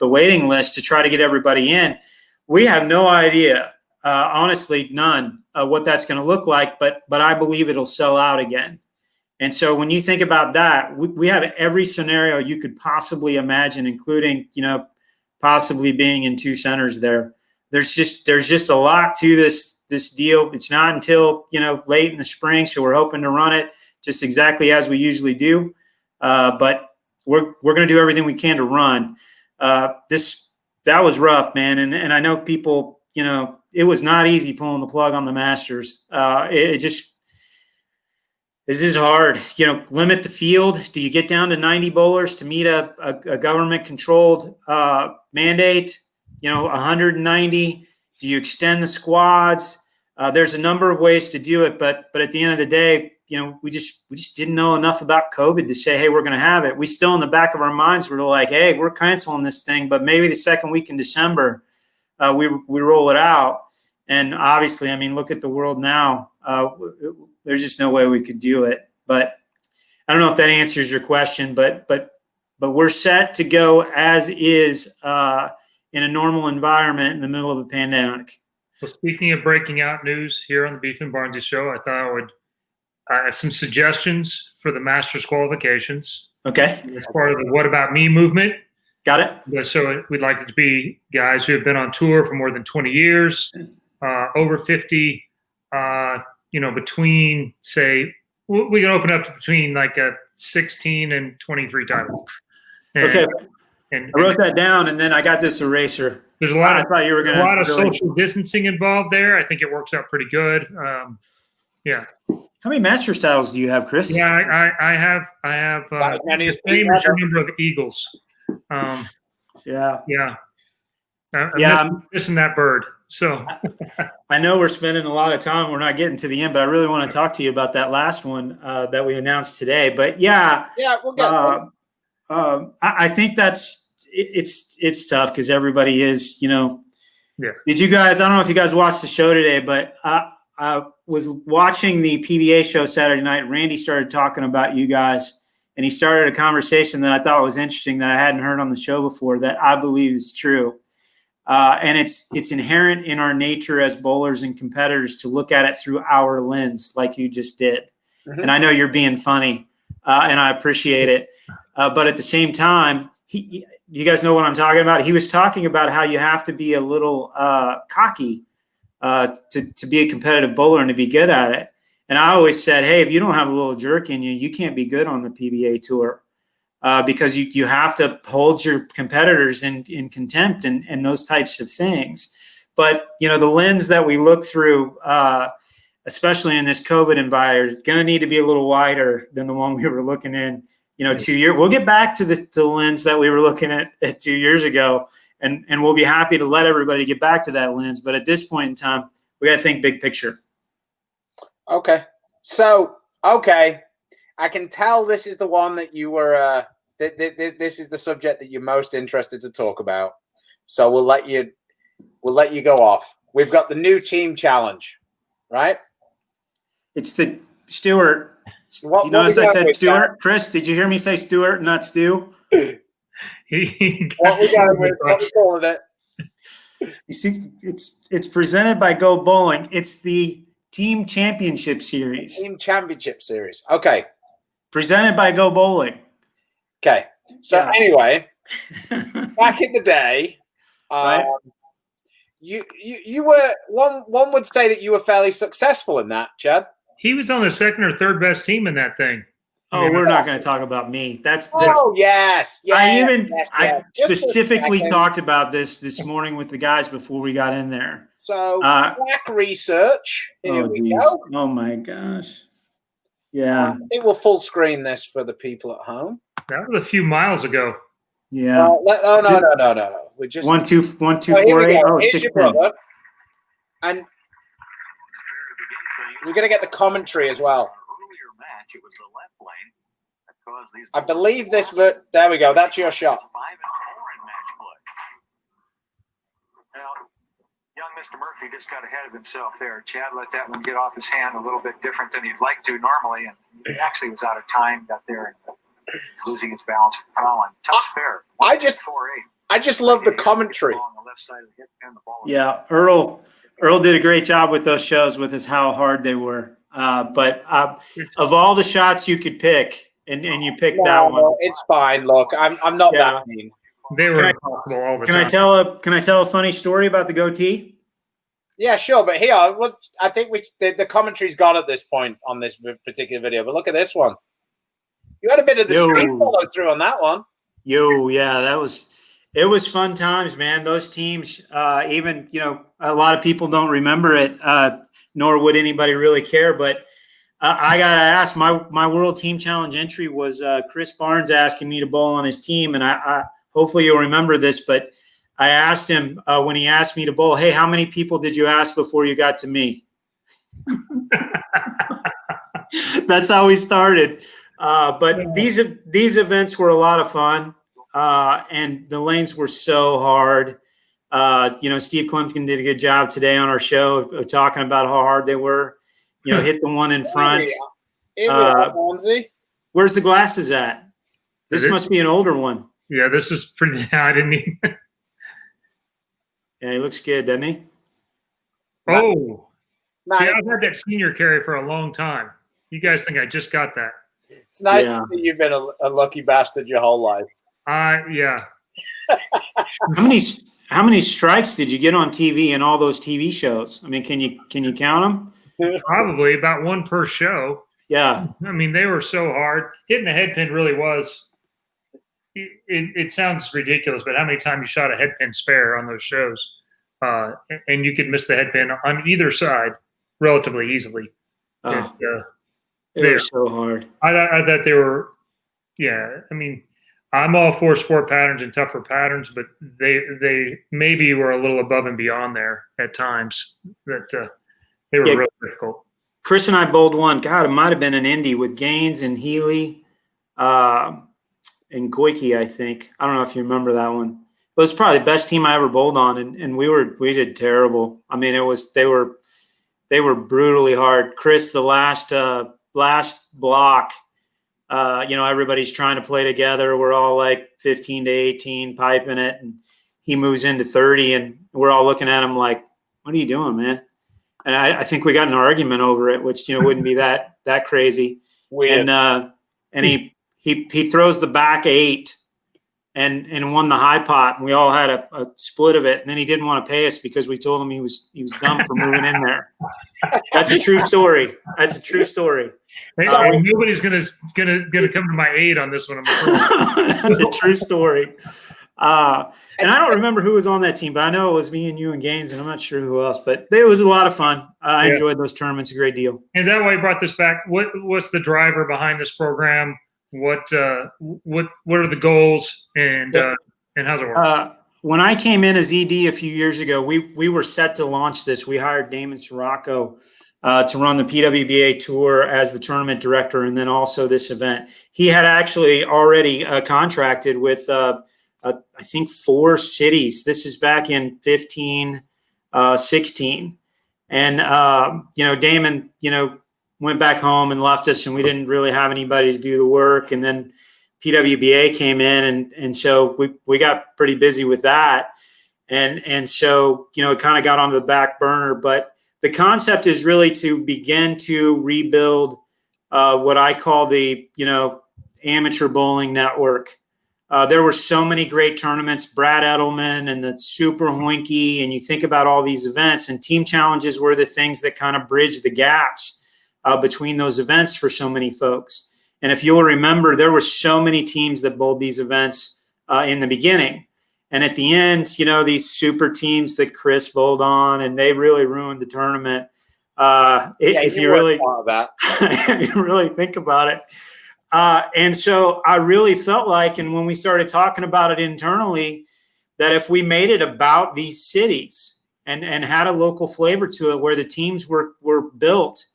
waiting list to try to get everybody in. We have no idea, honestly, none, what that's going to look like, but I believe it'll sell out again. And so when you think about that, we have every scenario you could possibly imagine, including, possibly being in 2 centers there. There's just a lot to this deal. It's not until, late in the spring. So we're hoping to run it just exactly as we usually do. But we're going to do everything we can to run. That was rough, man. And I know people, it was not easy pulling the plug on the Masters. This is hard. Limit the field. Do you get down to 90 bowlers to meet a government-controlled mandate? 190. Do you extend the squads? There's a number of ways to do it, but at the end of the day, we just didn't know enough about COVID to say, hey, we're going to have it. We still in the back of our minds were like, hey, we're canceling this thing, but maybe the second week in December, we roll it out. And obviously, look at the world now. There's just no way we could do it. But I don't know if that answers your question, but we're set to go as is in a normal environment in the middle of a pandemic. Well, speaking of breaking out news here on the Beef and Barnzy show, I thought I have some suggestions for the Masters qualifications. Okay. As part of the What About Me movement. Got it. So we'd like it to be guys who have been on tour for more than 20 years, over 50, between, say, we can open up to between 16 and 23 titles. Okay. And I wrote that down, and then I got this eraser. There's a lot. I thought you were going to. A lot of social distancing involved there. I think it works out pretty good. Yeah. How many Masters titles do you have, Chris? Yeah, I have the same as your number of Eagles. Yeah. I'm missing that bird. So I know we're spending a lot of time. We're not getting to the end, but I really want to talk to you about that last one that we announced today. But we'll get I think it's tough because everybody is, Yeah. Did you guys? I don't know if you guys watched the show today, but I was watching the PBA show Saturday night. Randy started talking about you guys, and he started a conversation that I thought was interesting that I hadn't heard on the show before that I believe is true. And it's inherent in our nature as bowlers and competitors to look at it through our lens, like you just did. Mm-hmm. And I know you're being funny, and I appreciate it. But at the same time, you guys know what I'm talking about. He was talking about how you have to be a little cocky to be a competitive bowler and to be good at it. And I always said, hey, if you don't have a little jerk in you, you can't be good on the PBA tour. Because you have to hold your competitors in contempt and those types of things. But, the lens that we look through, especially in this COVID environment, is going to need to be a little wider than the one we were looking in, 2 years. We'll get back to the lens that we were looking at 2 years ago, and we'll be happy to let everybody get back to that lens. But at this point in time, we got to think big picture. Okay. So, I can tell this is the one that you were, this is the subject that you're most interested to talk about. So we'll let you go off. We've got the new team challenge, right? It's the Stuart. What, you notice I said Stuart? That? Chris, did you hear me say Stuart, not Stu? What we got with? What we calling it? You see, it's presented by Go Bowling. It's the Team Championship Series. Team Championship Series. Okay. Presented by Go Bowling. Okay. So anyway, back in the day, right? You were one would say that you were fairly successful in that, Chad. He was on the second or third best team in that thing. Oh, we're not going to talk about me. That's yes. I specifically talked about this morning with the guys before we got in there. So black research. Here we go. Oh my gosh. Yeah. I think we'll full screen this for the people at home. That was a few miles ago. Yeah. No. We just 1 2 1 2 4 8. Oh, here's your brother. And we're gonna get the commentary as well. I believe this, but there we go. That's your shot. Now, young Mr. Murphy just got ahead of himself there. Chad let that one get off his hand a little bit different than he'd like to normally, and he actually was out of time, got there and losing his balance from fouling. Tough spare. I just love the commentary. Yeah, Earl did a great job with those shows with us how hard they were. But of all the shots you could pick, and you picked that one. No, it's fine. Look, I'm not that mean. They were impossible all the time. Can I tell a funny story about the goatee? Yeah, sure. But here, I think the commentary's gone at this point on this particular video. But look at this one. You had a bit of the screen follow through on that one. Yeah, it was fun times, man. Those teams, even a lot of people don't remember it, nor would anybody really care. But I gotta ask, my World Team Challenge entry was Chris Barnes asking me to bowl on his team, and I hopefully you'll remember this, but I asked him when he asked me to bowl, hey, how many people did you ask before you got to me? That's how we started. But these events were a lot of fun, and the lanes were so hard. Steve Klimpkin did a good job today on our show of talking about how hard they were. Hit the one in front. Where's the glasses at? This must be an older one. Yeah, this is pretty. I didn't even. Yeah, he looks good, doesn't he? Oh, see, I've had that senior carry for a long time. You guys think I just got that? It's nice to see you've been a lucky bastard your whole life. Yeah. How many strikes did you get on TV in all those TV shows? I mean, can you count them? Probably about one per show. Yeah. I mean, they were so hard. Hitting the head pin really was. It sounds ridiculous, but how many times you shot a head pin spare on those shows, and you could miss the head pin on either side relatively easily. They were so hard. I thought they were. Yeah, I mean, I'm all for sport patterns and tougher patterns, but they maybe were a little above and beyond there at times. That they were really difficult. Chris and I bowled one. God, it might have been an Indy with Gaines and Healy. And Koike, I think. I don't know if you remember that one. It was probably the best team I ever bowled on, and we did terrible. I mean, they were brutally hard. Chris, the last block, everybody's trying to play together. We're all like 15 to 18 piping it, and he moves into 30, and we're all looking at him like, "What are you doing, man?" And I think we got in an argument over it, which wouldn't be that crazy. Weird. And he throws the back 8 and won the high pot, and we all had a split of it. And then he didn't want to pay us because we told him he was dumb for moving in there. That's a true story. That's a true story. Nobody's gonna come to my aid on this one. That's a true story. And I don't remember who was on that team, but I know it was me and you and Gaines, and I'm not sure who else. But it was a lot of fun. I enjoyed those tournaments a great deal. Is that why you brought this back? What's the driver behind this program? What are the goals, and how's it work? When I came in as ED a few years ago, we were set to launch this. We hired Damon Sirocco to run the PWBA tour as the tournament director, and then also this event. He had actually already contracted with I think 4 cities. This is back in 15, 16. And, Damon, went back home and left us, and we didn't really have anybody to do the work. And then PWBA came in, and so we got pretty busy with that. And so, it kind of got onto the back burner. But the concept is really to begin to rebuild what I call the, amateur bowling network. There were so many great tournaments, Brad Edelman and the Super Hoinky, and you think about all these events, and team challenges were the things that kind of bridge the gaps between those events for so many folks. And if you'll remember, there were so many teams that bowled these events in the beginning. And at the end, these super teams that Chris bowled on, and they really ruined the tournament. If you really think about it. And so I really felt like, and when we started talking about it internally, that if we made it about these cities and had a local flavor to it, where the teams were built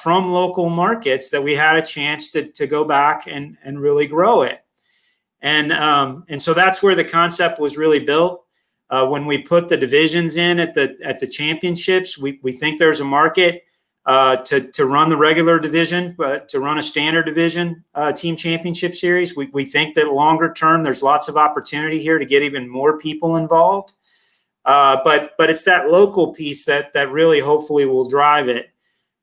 from local markets, that we had a chance to go back and really grow it. And so that's where the concept was really built. When we put the divisions in at the championships, we think there's a market to run the regular division, to run a standard division team championship series. We think that longer term, there's lots of opportunity here to get even more people involved. But it's that local piece that really hopefully will drive it.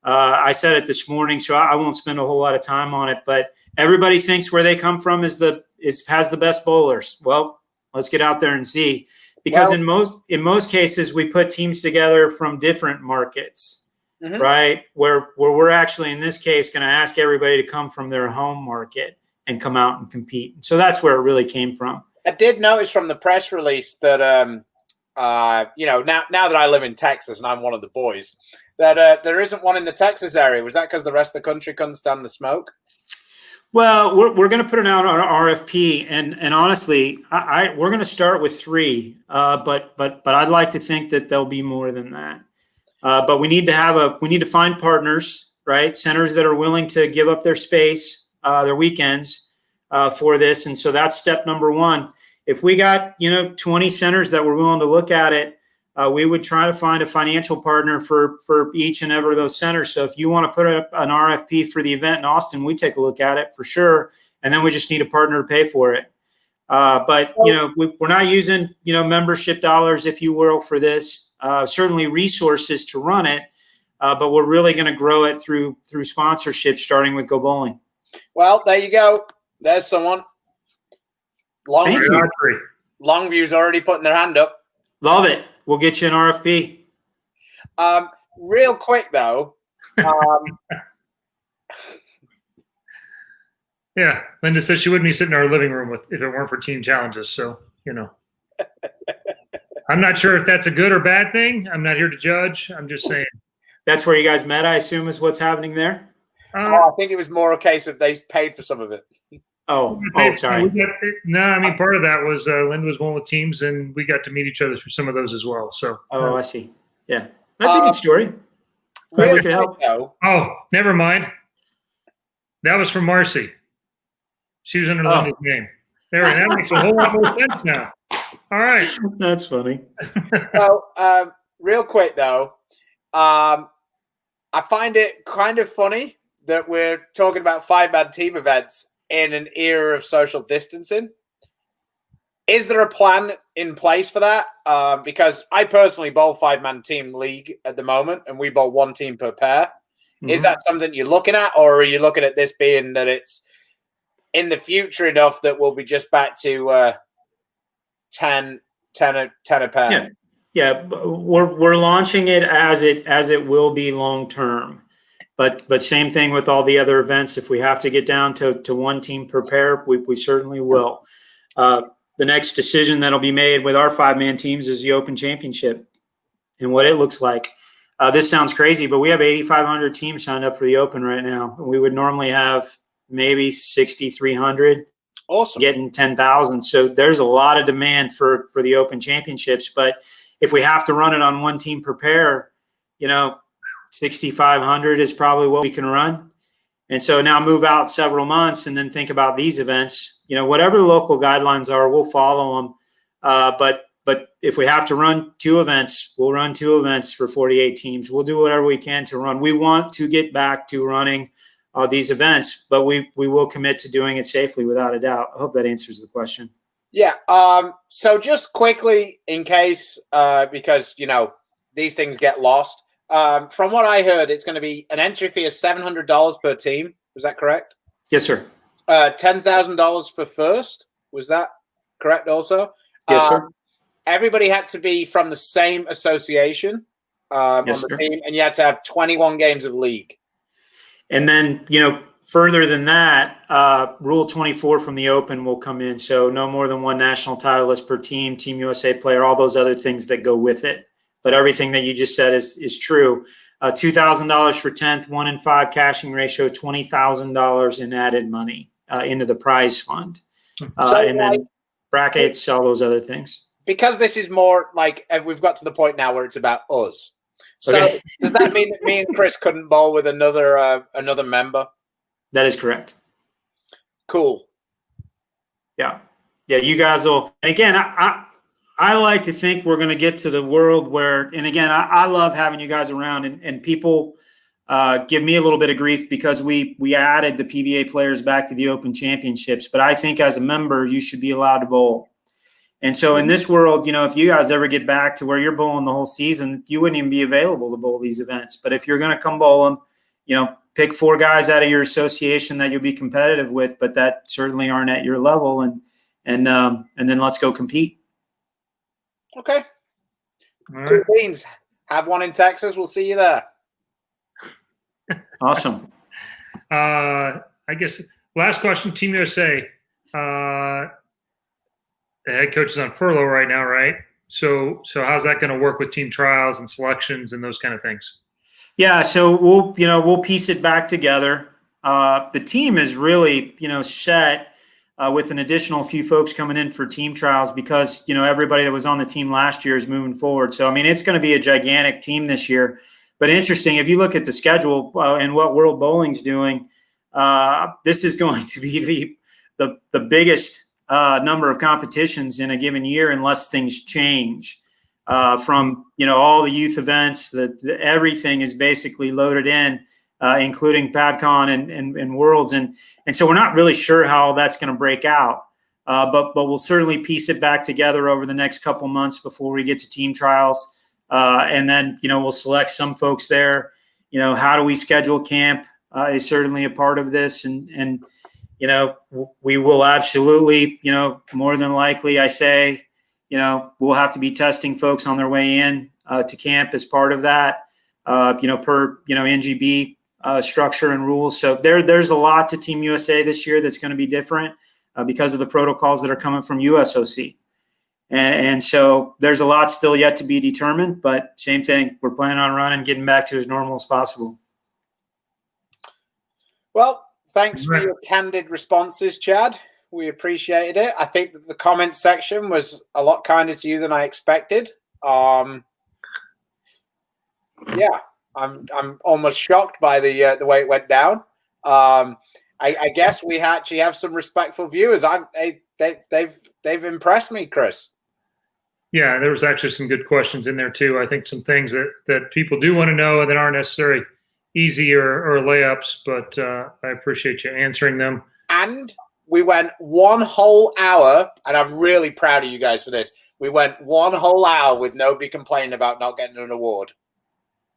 I said it this morning, so I won't spend a whole lot of time on it, but everybody thinks where they come from has the best bowlers. Well, let's get out there and see, because in most cases, we put teams together from different markets. Mm-hmm. Right, where we're actually, in this case, going to ask everybody to come from their home market and come out and compete. So that's where it really came from. I did notice from the press release that, now that I live in Texas and I'm one of the boys, that there isn't one in the Texas area. Was that because the rest of the country couldn't stand the smoke? Well, we're going to put it out on RFP, and honestly, we're going to start with 3, but I'd like to think that there'll be more than that. But we need to find partners, right? Centers that are willing to give up their space, their weekends for this. And so that's step number 1. If we got, 20 centers that were willing to look at it, we would try to find a financial partner for each and every of those centers. So if you want to put up an RFP for the event in Austin, we take a look at it for sure. And then we just need a partner to pay for it. But, we're not using, membership dollars, if you will, for this. Certainly resources to run it, but we're really going to grow it through sponsorship, starting with Go Bowling. Well, there you go. There's someone. Longview's already putting their hand up. Love it. We'll get you an RFP. Real quick, though. Yeah, Linda said she wouldn't be sitting in our living room if it weren't for team challenges. So, I'm not sure if that's a good or bad thing. I'm not here to judge. I'm just saying. That's where you guys met, I assume, is what's happening there? I think it was more a case of they paid for some of it. Oh, sorry. Part of that was Linda was one with teams, and we got to meet each other through some of those as well. So. Oh, I see. Yeah. That's a good story. Glad we could help. Oh, never mind. That was from Marcy. She was under Linda's name. That makes a whole lot more sense now. All right. That's funny. So, real quick, though, I find it kind of funny that we're talking about 5-man team events in an era of social distancing. Is there a plan in place for that? Because I personally bowl 5-man team league at the moment, and we bowl 1 team per pair. Mm-hmm. Is that something you're looking at, or are you looking at this being that it's in the future enough that we'll be just back to 10 a pair? Yeah. We're launching it as it will be long term, but same thing with all the other events. If we have to get down to 1 team per pair, we certainly will. the next decision that'll be made with our 5-man teams is the Open Championship and what it looks like. This sounds crazy, but we have 8,500 teams signed up for the Open right now. We would normally have maybe 6,300. Awesome. Getting 10,000. So there's a lot of demand for the Open Championships. But if we have to run it on one team per pair, 6,500 is probably what we can run. And so now move out several months and then think about these events. Whatever the local guidelines are, we'll follow them. But if we have to run 2 events, we'll run 2 events for 48 teams. We'll do whatever we can to run. We want to get back to running these events, but we will commit to doing it safely without a doubt. I hope that answers the question. Yeah. So just quickly, in case, because, these things get lost. From what I heard, it's going to be an entry fee of $700 per team. Was that correct? Yes, sir. $10,000 for first. Was that correct also? Yes, sir. Everybody had to be from the same association on the team, and you had to have 21 games of league. And then, further than that, Rule 24 from the Open will come in. So no more than 1 national titleist per team, Team USA player, all those other things that go with it. But everything that you just said is true. $2,000 for 10th, 1 in 5 cashing ratio, $20,000 in added money into the prize fund. And then brackets, all those other things. Because this is more like we've got to the point now where it's about us. So okay. Does that mean that me and Chris couldn't bowl with another member? That is correct. Cool. Yeah. You guys will. And again, I like to think we're going to get to the world where, and again, I love having you guys around, and people give me a little bit of grief because we added the PBA players back to the Open Championships. But I think as a member, you should be allowed to bowl. And so in this world, if you guys ever get back to where you're bowling the whole season, you wouldn't even be available to bowl these events. But if you're going to come bowl them, pick 4 guys out of your association that you'll be competitive with, but that certainly aren't at your level, and then let's go compete. Okay. All right. Cool beans. Have one in Texas. We'll see you there. Awesome. I guess last question, Team USA. The head coach is on furlough right now, right? So how's that going to work with team trials and selections and those kind of things? Yeah, so we'll piece it back together. The team is really set with an additional few folks coming in for team trials because everybody that was on the team last year is moving forward. So it's going to be a gigantic team this year. But interesting, if you look at the schedule and what World Bowling's doing, this is going to be the biggest number of competitions in a given year unless things change. From all the youth events, everything is basically loaded in, including PABCON and Worlds, and so we're not really sure how that's going to break out. But we'll certainly piece it back together over the next couple months before we get to team trials, and then we'll select some folks there. How do we schedule camp is certainly a part of this, and we will absolutely, more than likely, I say. We'll have to be testing folks on their way in to camp as part of that, per NGB structure and rules. So there's a lot to Team USA this year that's going to be different because of the protocols that are coming from USOC. And so there's a lot still yet to be determined, but same thing. We're planning on running, getting back to as normal as possible. Well, thanks for your candid responses, Chad. We appreciated it. I think that the comment section was a lot kinder to you than I expected. Yeah, I'm almost shocked by the way it went down. I guess we actually have some respectful viewers. They've impressed me, Chris. Yeah, there was actually some good questions in there too. I think some things that people do want to know that aren't necessarily easy or layups, but I appreciate you answering them. And we went 1 whole hour, and I'm really proud of you guys for this. We went 1 whole hour with nobody complaining about not getting an award.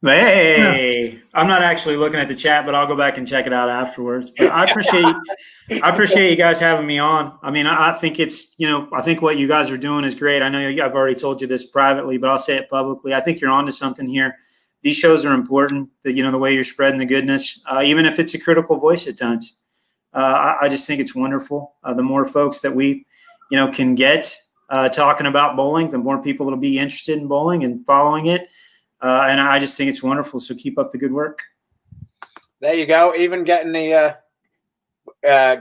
Hey, yeah. I'm not actually looking at the chat, but I'll go back and check it out afterwards. But I appreciate you guys having me on. I think it's, I think what you guys are doing is great. I know I've already told you this privately, but I'll say it publicly. I think you're onto something here. These shows are important. The way you're spreading the goodness, even if it's a critical voice at times. I just think it's wonderful. The more folks that we, can get talking about bowling, the more people that'll be interested in bowling and following it. And I just think it's wonderful. So keep up the good work. There you go. Even getting the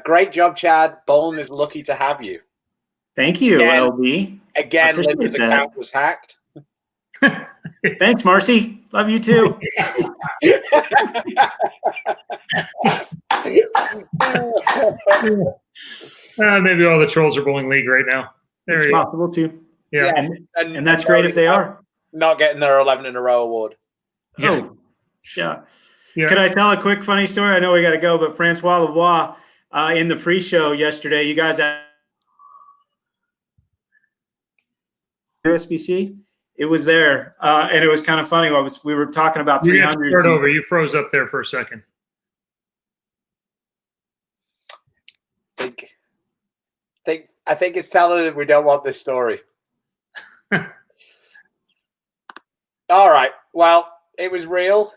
great job, Chad. Bowling is lucky to have you. Thank you, Again, LB. Again, Linda's account was hacked. Thanks, Marcy. Love you too. Maybe all the trolls are bowling league right now. It's possible too. Yeah. And that's great if they are. Not getting their 11 in a row award. Oh, yeah. Could I tell a quick funny story? I know we got to go, but Francois Lavoie in the pre-show yesterday, you guys at Usbc, it was there, and it was kind of funny. We were talking about 300. Start over. You froze up there for a second. I think it's telling them we don't want this story. All right. Well, it was real.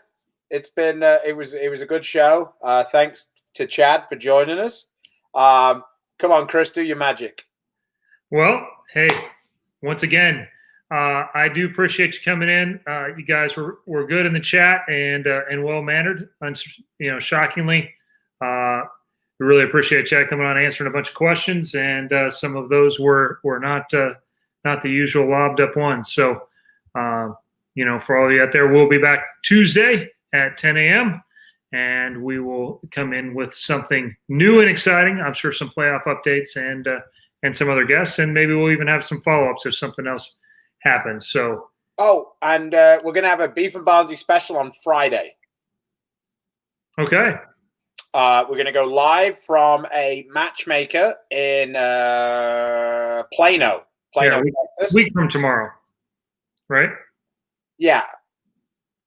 It's been it was a good show. Thanks to Chad for joining us. Come on, Chris, do your magic. Well, hey, once again, I do appreciate you coming in. You guys were good in the chat and well mannered. Shockingly, we really appreciate Chad coming on, answering a bunch of questions, and some of those were not the usual lobbed up ones. So, for all of you out there, we'll be back Tuesday at 10 a.m. and we will come in with something new and exciting. I'm sure some playoff updates and some other guests, and maybe we'll even have some follow-ups if something else happens. So, and we're gonna have a Beef and Barnzy special on Friday. Okay. We're gonna go live from a matchmaker in Plano, Texas. Week from tomorrow, right? Yeah.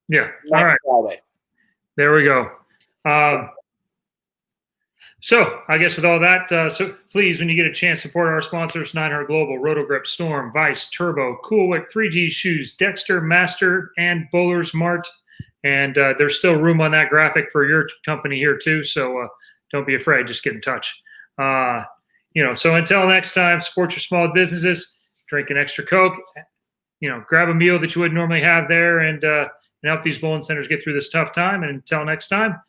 Yeah. All right. Friday. There we go. So I guess with all that, so please, when you get a chance, support our sponsors: 900 Global, Rotogrip, Storm, Vice, Turbo, Coolwick, 3G Shoes, Dexter, Master, and Bowlers Mart. And there's still room on that graphic for your company here too. So don't be afraid. Just get in touch. So until next time, support your small businesses, drink an extra Coke, grab a meal that you wouldn't normally have there, and help these bowling centers get through this tough time. And until next time,